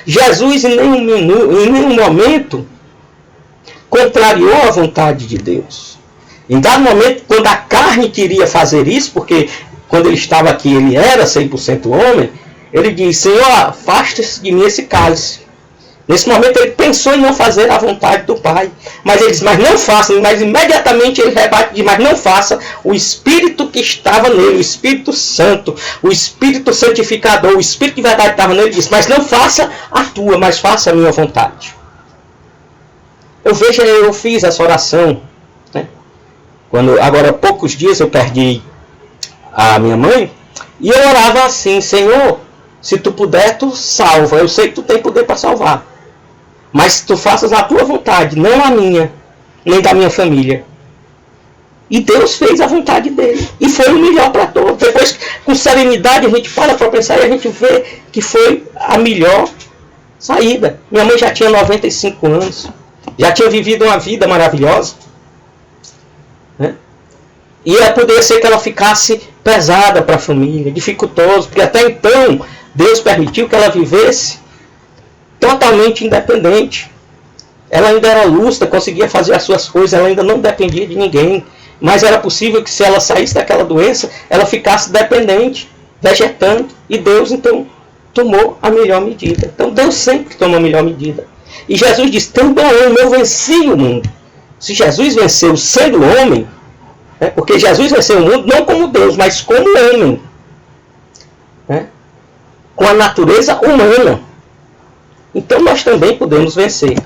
Jesus em nenhum momento contrariou a vontade de Deus. Em dado momento, quando a carne queria fazer isso, porque quando ele estava aqui ele era 100% homem, ele disse, Senhor, afaste-se de mim esse cálice. Nesse momento ele pensou em não fazer a vontade do Pai. Mas ele disse, mas não faça. Mas imediatamente ele rebate e diz, mas não faça. O Espírito que estava nele, o Espírito Santo, o Espírito Santificador, o Espírito de verdade que estava nele, disse, mas não faça a tua, mas faça a minha vontade. Eu fiz essa oração. Né? Agora há poucos dias eu perdi a minha mãe. E eu orava assim: Senhor, se tu puder, tu salva. Eu sei que tu tem poder para salvar. Mas tu faças a tua vontade, não a minha, nem da minha família. E Deus fez a vontade dele. E foi o melhor para todos. Depois, com serenidade, a gente para pensar e a gente vê que foi a melhor saída. Minha mãe já tinha 95 anos. Já tinha vivido uma vida maravilhosa. Né? E poderia ser que ela ficasse pesada para a família, dificultosa. Porque até então, Deus permitiu que ela vivesse totalmente independente. Ela ainda era lúcida, conseguia fazer as suas coisas, ela ainda não dependia de ninguém. Mas era possível que se ela saísse daquela doença, ela ficasse dependente, vegetando. E Deus, então, tomou a melhor medida. Então, Deus sempre toma a melhor medida. E Jesus disse: também eu venci o mundo. Se Jesus venceu sendo homem, né, porque Jesus venceu o mundo não como Deus, mas como homem. Né, com a natureza humana. Então, nós também podemos vencer.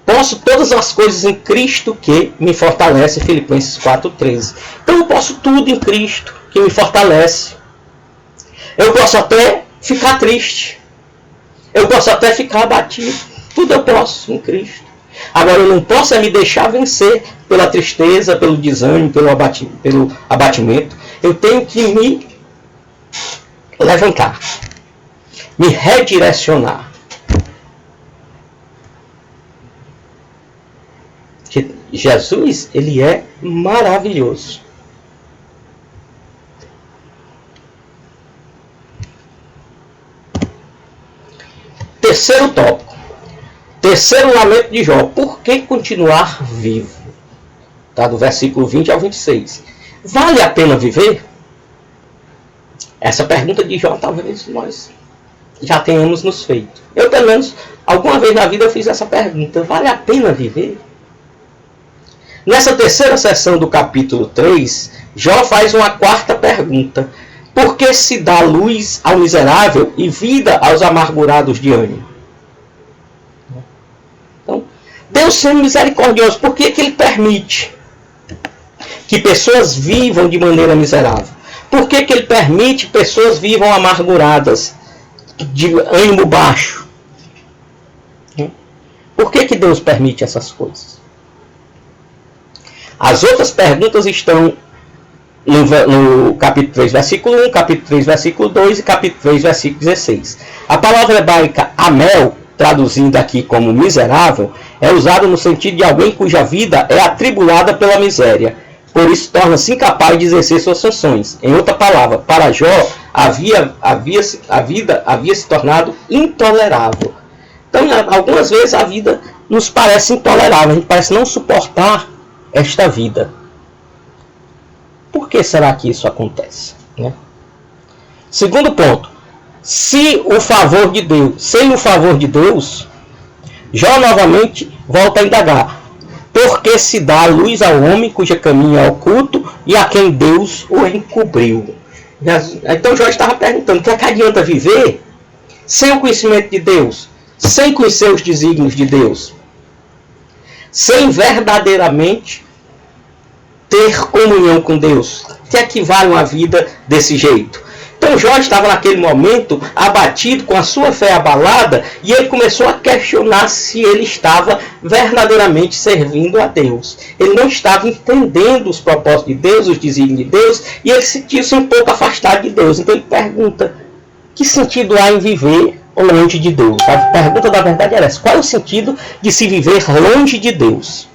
Posso todas as coisas em Cristo que me fortalece, Filipenses 4,13. Então eu posso tudo em Cristo que me fortalece. Eu posso até ficar triste. Eu posso até ficar abatido. Tudo eu posso em Cristo. Agora eu não posso me deixar vencer pela tristeza, pelo desânimo, pelo abatimento. Eu tenho que me levantar. Me redirecionar. Jesus, ele é maravilhoso. Terceiro tópico. Terceiro lamento de Jó. Por que continuar vivo? Está do versículo 20 ao 26. Vale a pena viver? Essa pergunta de Jó talvez nós já tenhamos nos feito. Eu, pelo menos, alguma vez na vida eu fiz essa pergunta. Vale a pena viver? Nessa terceira sessão do capítulo 3, Jó faz uma quarta pergunta. Por que se dá luz ao miserável e vida aos amargurados de ânimo? Então, Deus sendo misericordioso, por que ele permite que pessoas vivam de maneira miserável? Por que ele permite que pessoas vivam amarguradas, de ânimo baixo? Por que Deus permite essas coisas? As outras perguntas estão no capítulo 3, versículo 1, capítulo 3, versículo 2 e capítulo 3, versículo 16. A palavra hebraica amel, traduzindo aqui como miserável, é usada no sentido de alguém cuja vida é atribulada pela miséria. Por isso torna-se incapaz de exercer suas funções. Em outra palavra, para Jó, a vida havia se tornado intolerável. Então, algumas vezes a vida nos parece intolerável, a gente parece não suportar esta vida. Por que será que isso acontece? Né? Segundo ponto. Sem o favor de Deus, Jó novamente volta a indagar. Porque se dá a luz ao homem cujo caminho é oculto e a quem Deus o encobriu. Então Jó estava perguntando: o que adianta viver sem o conhecimento de Deus? Sem conhecer os desígnios de Deus? Sem verdadeiramente ter comunhão com Deus? O que é que vale uma vida desse jeito? Então Jó estava naquele momento abatido, com a sua fé abalada, e ele começou a questionar se ele estava verdadeiramente servindo a Deus. Ele não estava entendendo os propósitos de Deus, os desígnios de Deus, e ele sentia-se um pouco afastado de Deus. Então ele pergunta: que sentido há em viver longe de Deus? A pergunta da verdade era essa: qual é o sentido de se viver longe de Deus?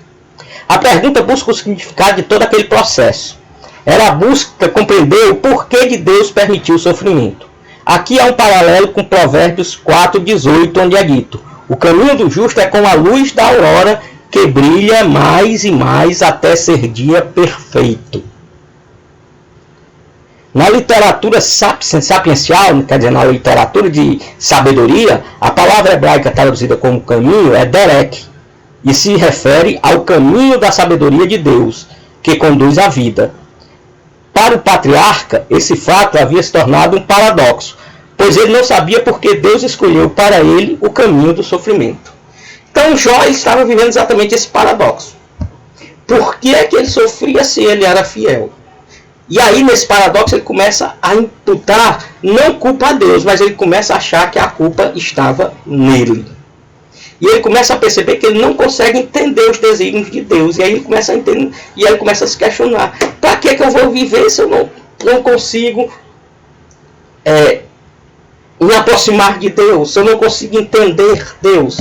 A pergunta busca o significado de todo aquele processo. Era a busca compreender o porquê de Deus permitir o sofrimento. Aqui há um paralelo com Provérbios 4,18, onde é dito: o caminho do justo é como a luz da aurora, que brilha mais e mais até ser dia perfeito. Na literatura sapiencial, quer dizer, na literatura de sabedoria, a palavra hebraica traduzida como caminho é derek, e se refere ao caminho da sabedoria de Deus, que conduz à vida. Para o patriarca, esse fato havia se tornado um paradoxo, pois ele não sabia por que Deus escolheu para ele o caminho do sofrimento. Então Jó estava vivendo exatamente esse paradoxo. Por que é que ele sofria se ele era fiel? E aí, nesse paradoxo, ele começa a imputar, não culpa a Deus, mas ele começa a achar que a culpa estava nele. E ele começa a perceber que ele não consegue entender os desígnios de Deus. E aí ele começa a entender, e aí ele começa a se questionar: para que eu vou viver se eu não consigo me aproximar de Deus, se eu não consigo entender Deus?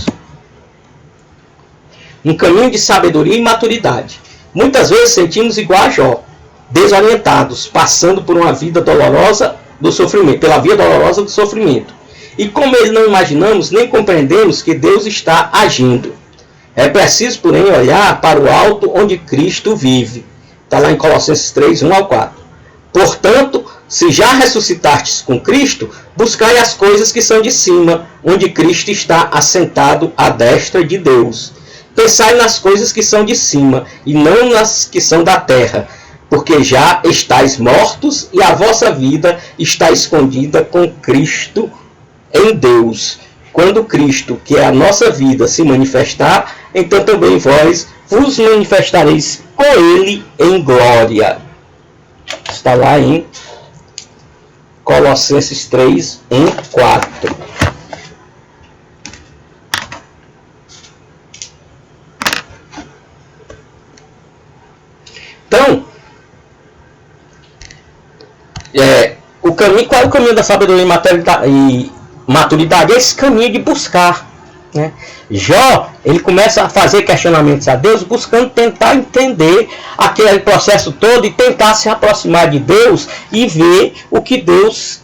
Um caminho de sabedoria e maturidade. Muitas vezes sentimos igual a Jó, desorientados, passando por uma vida dolorosa do sofrimento, pela via dolorosa do sofrimento. E como ele não imaginamos nem compreendemos que Deus está agindo. É preciso, porém, olhar para o alto onde Cristo vive. Está lá em Colossenses 3, 1 ao 4. Portanto, se já ressuscitastes com Cristo, buscai as coisas que são de cima, onde Cristo está assentado à destra de Deus. Pensai nas coisas que são de cima, e não nas que são da terra, porque já estáis mortos, e a vossa vida está escondida com Cristo em Deus. Quando Cristo, que é a nossa vida, se manifestar, então também vós vos manifestareis com Ele em glória. Está lá em Colossenses 3, 1, 4. Então, qual é o caminho da sabedoria e maturidade? É esse caminho de buscar, né? Jó, ele começa a fazer questionamentos a Deus, buscando tentar entender aquele processo todo e tentar se aproximar de Deus e ver o que Deus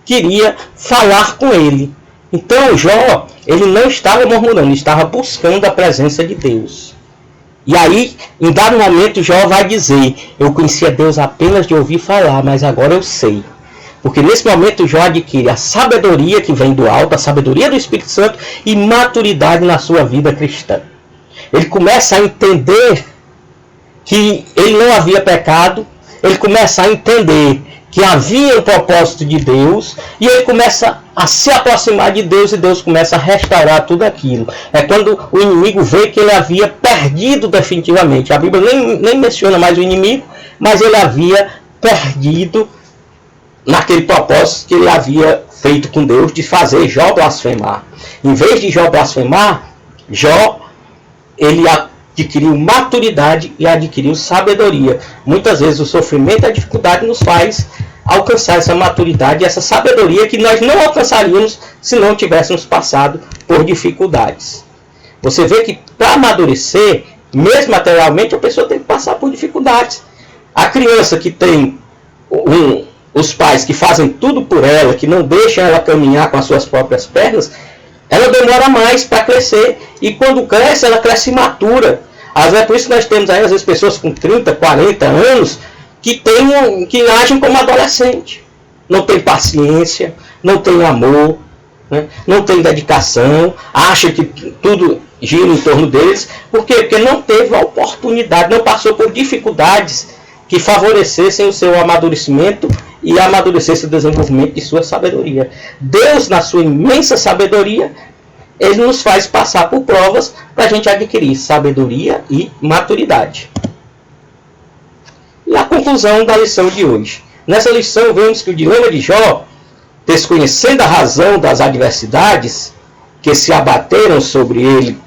queria falar com ele. Então Jó, ele não estava murmurando, ele estava buscando a presença de Deus. E aí, em dado momento, Jó vai dizer: eu conhecia Deus apenas de ouvir falar, mas agora eu sei. Porque nesse momento Jó adquire a sabedoria que vem do alto, a sabedoria do Espírito Santo e maturidade na sua vida cristã. Ele começa a entender que ele não havia pecado, ele começa a entender que havia o propósito de Deus, e ele começa a se aproximar de Deus, e Deus começa a restaurar tudo aquilo. É quando o inimigo vê que ele havia perdido definitivamente. A Bíblia nem menciona mais o inimigo, mas ele havia perdido naquele propósito que ele havia feito com Deus de fazer Jó blasfemar. Em vez de Jó blasfemar, Jó, ele adquiriu maturidade e adquiriu sabedoria. Muitas vezes o sofrimento e a dificuldade nos faz alcançar essa maturidade e essa sabedoria que nós não alcançaríamos se não tivéssemos passado por dificuldades. Você vê que para amadurecer, mesmo materialmente, a pessoa tem que passar por dificuldades. A criança que tem os pais que fazem tudo por ela, que não deixam ela caminhar com as suas próprias pernas, ela demora mais para crescer. E quando cresce, ela cresce imatura. É por isso que nós temos aí, às vezes, pessoas com 30, 40 anos que agem como adolescente. Não tem paciência, não tem amor, né? Não tem dedicação, acha que tudo gira em torno deles. Por quê? Porque não teve a oportunidade, não passou por dificuldades que favorecessem o seu amadurecimento e amadurecesse o desenvolvimento de sua sabedoria. Deus, na sua imensa sabedoria, ele nos faz passar por provas para a gente adquirir sabedoria e maturidade. E a conclusão da lição de hoje. Nessa lição vemos que o dilema de Jó, desconhecendo a razão das adversidades que se abateram sobre ele,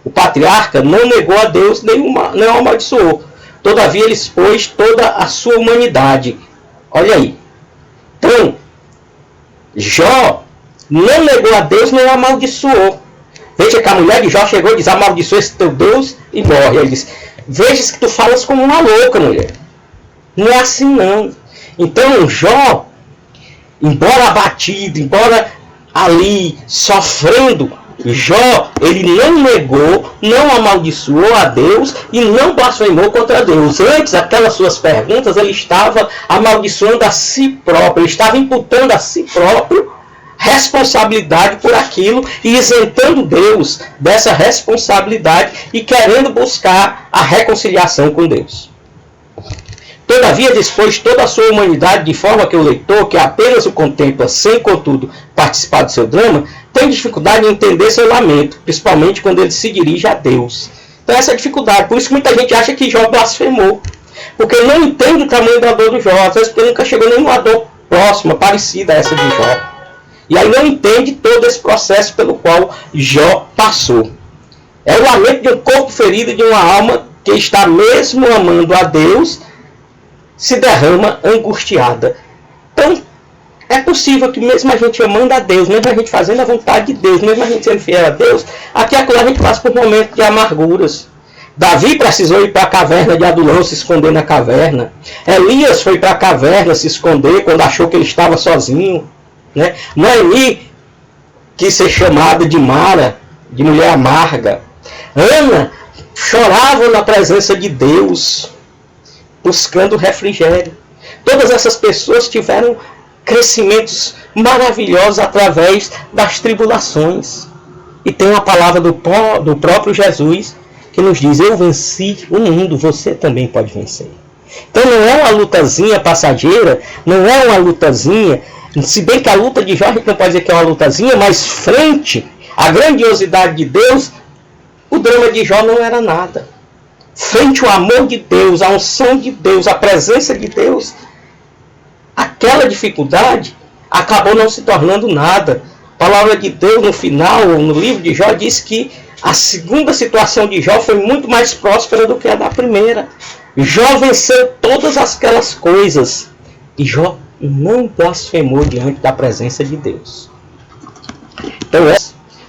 o patriarca não negou a Deus nem o amaldiçoou. Todavia ele expôs toda a sua humanidade. Olha aí. Então, Jó não negou a Deus nem o amaldiçoou. Veja que a mulher de Jó chegou e disse: amaldiçoa esse teu Deus e morre. Ele disse: veja que tu falas como uma louca, mulher. Não é assim não. Então Jó, embora abatido, embora ali sofrendo, Jó, ele não negou, não amaldiçoou a Deus e não blasfemou contra Deus. Antes, aquelas suas perguntas, ele estava amaldiçoando a si próprio, ele estava imputando a si próprio responsabilidade por aquilo e isentando Deus dessa responsabilidade e querendo buscar a reconciliação com Deus. Todavia dispôs toda a sua humanidade de forma que o leitor, que apenas o contempla sem, contudo, participar do seu drama, tem dificuldade em entender seu lamento, principalmente quando ele se dirige a Deus. Então essa é a dificuldade. Por isso que muita gente acha que Jó blasfemou. Porque não entende o tamanho da dor do Jó, às vezes porque nunca chegou nenhuma dor próxima, parecida a essa de Jó. E aí não entende todo esse processo pelo qual Jó passou. É o lamento de um corpo ferido, de uma alma que está mesmo amando a Deus, se derrama angustiada. Então, é possível que mesmo a gente amando a Deus, mesmo a gente fazendo a vontade de Deus, mesmo a gente sendo fiel a Deus, aqui e acolá a gente passa por momentos de amarguras. Davi precisou ir para a caverna de Adulão, se esconder na caverna. Elias foi para a caverna se esconder quando achou que ele estava sozinho. Né? Noemi quis ser chamada de Mara, de mulher amarga. Ana chorava na presença de Deus, buscando refrigério. Todas essas pessoas tiveram crescimentos maravilhosos através das tribulações. E tem uma palavra do próprio Jesus que nos diz: eu venci o mundo, você também pode vencer. Então não é uma lutazinha passageira, não é uma lutazinha, se bem que a luta de Jó a gente não pode dizer que é uma lutazinha, mas frente à grandiosidade de Deus, o drama de Jó não era nada. Frente ao amor de Deus, à unção de Deus, à presença de Deus, aquela dificuldade acabou não se tornando nada. A palavra de Deus no final, no livro de Jó, diz que a segunda situação de Jó foi muito mais próspera do que a da primeira. Jó venceu todas aquelas coisas. E Jó não blasfemou diante da presença de Deus. Então,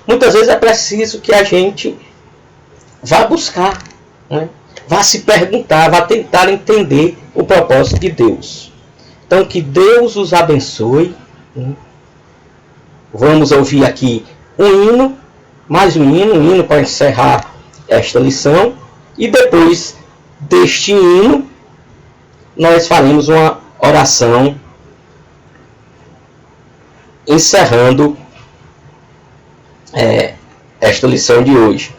muitas vezes é preciso que a gente vá buscar, né? Vá se perguntar, vá tentar entender o propósito de Deus. Então, que Deus os abençoe. Vamos ouvir aqui um hino, mais um hino para encerrar esta lição. E depois deste hino, nós faremos uma oração encerrando esta lição de hoje.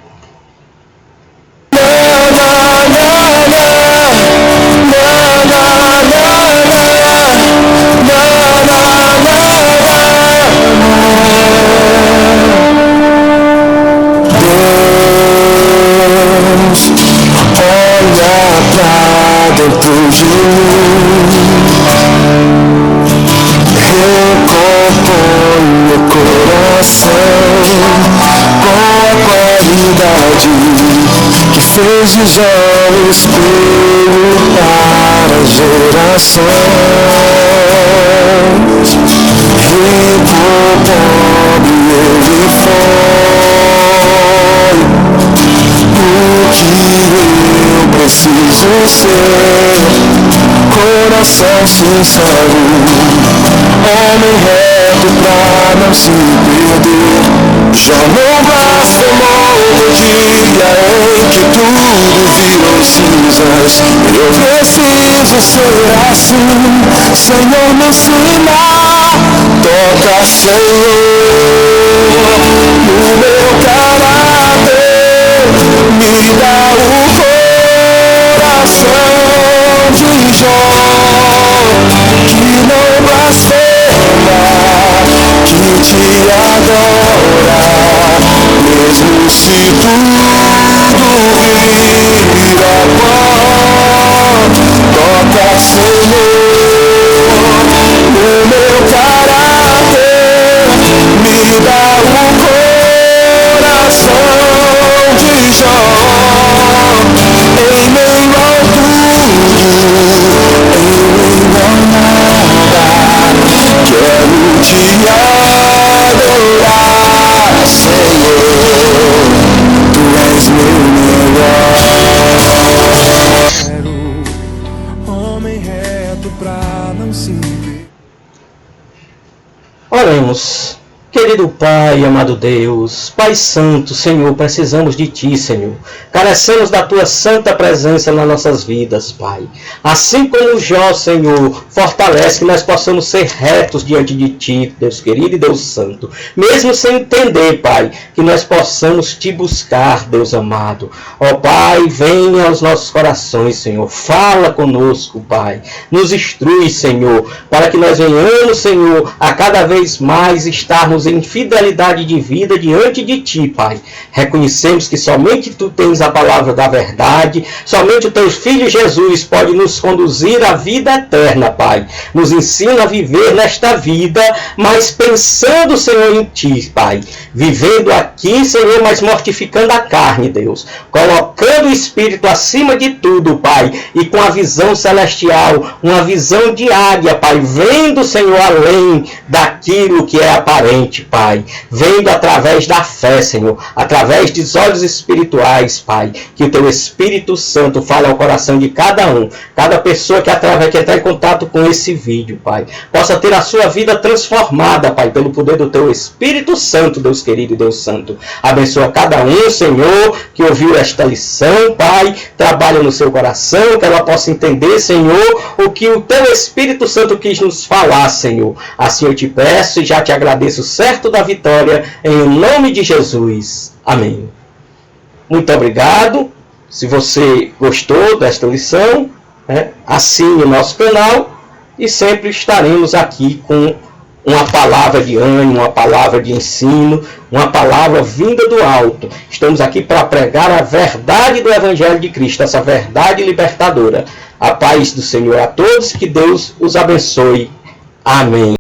Dentro de mim, recompõe o coração com a qualidade que fez de Jó um espelho para gerações. Recompõe ele foi o que eu preciso ser. Coração sincero, homem reto pra não se perder. Já não blasfemou no dia em que tudo virou cinzas. Eu preciso ser assim, Senhor, me ensina. Toca, Senhor, no meu caráter, me dá o coração de Jó, que não blasfema, que te adora, mesmo se tudo vira pó. Toca, Senhor, no meu caráter, me dá o coração de Jó, em meio ao quero te adorar, Senhor, Tu és meu melhor. Homem reto pra não se ver. Oremos. Querido Pai, amado Deus, Pai Santo, Senhor, precisamos de Ti, Senhor. Carecemos da Tua santa presença nas nossas vidas, Pai. Assim como Jó, Senhor, fortalece que nós possamos ser retos diante de Ti, Deus querido e Deus Santo. Mesmo sem entender, Pai, que nós possamos Te buscar, Deus amado. Ó Pai, venha aos nossos corações, Senhor. Fala conosco, Pai. Nos instrui, Senhor, para que nós venhamos, Senhor, a cada vez mais estarmos em fidelidade de vida diante de Ti, Pai. Reconhecemos que somente Tu tens a palavra da verdade, somente o Teu Filho Jesus pode nos conduzir à vida eterna, Pai. Nos ensina a viver nesta vida, mas pensando, Senhor, em Ti, Pai. Vivendo aqui, Senhor, mas mortificando a carne, Deus. Colocando o Espírito acima de tudo, Pai. E com a visão celestial, uma visão de águia, Pai. Vendo, Senhor, além daquilo que é aparente, Pai. Vendo através da fé, Senhor. Através dos olhos espirituais, Pai. Que o Teu Espírito Santo fale ao coração de cada um. Cada pessoa que entrar em contato com esse vídeo, Pai. Possa ter a sua vida transformada, Pai. Pelo poder do Teu Espírito Santo, Deus querido e Deus Santo. Abençoa cada um, Senhor, que ouviu esta lição, Pai. Trabalha no seu coração, que ela possa entender, Senhor, o que o Teu Espírito Santo quis nos falar, Senhor. Assim eu te peço e já te agradeço, certo da vitória, em nome de Jesus. Amém. Muito obrigado. Se você gostou desta lição, assine o nosso canal e sempre estaremos aqui com uma palavra de ânimo, uma palavra de ensino, uma palavra vinda do alto. Estamos aqui para pregar a verdade do Evangelho de Cristo, essa verdade libertadora. A paz do Senhor a todos, que Deus os abençoe. Amém.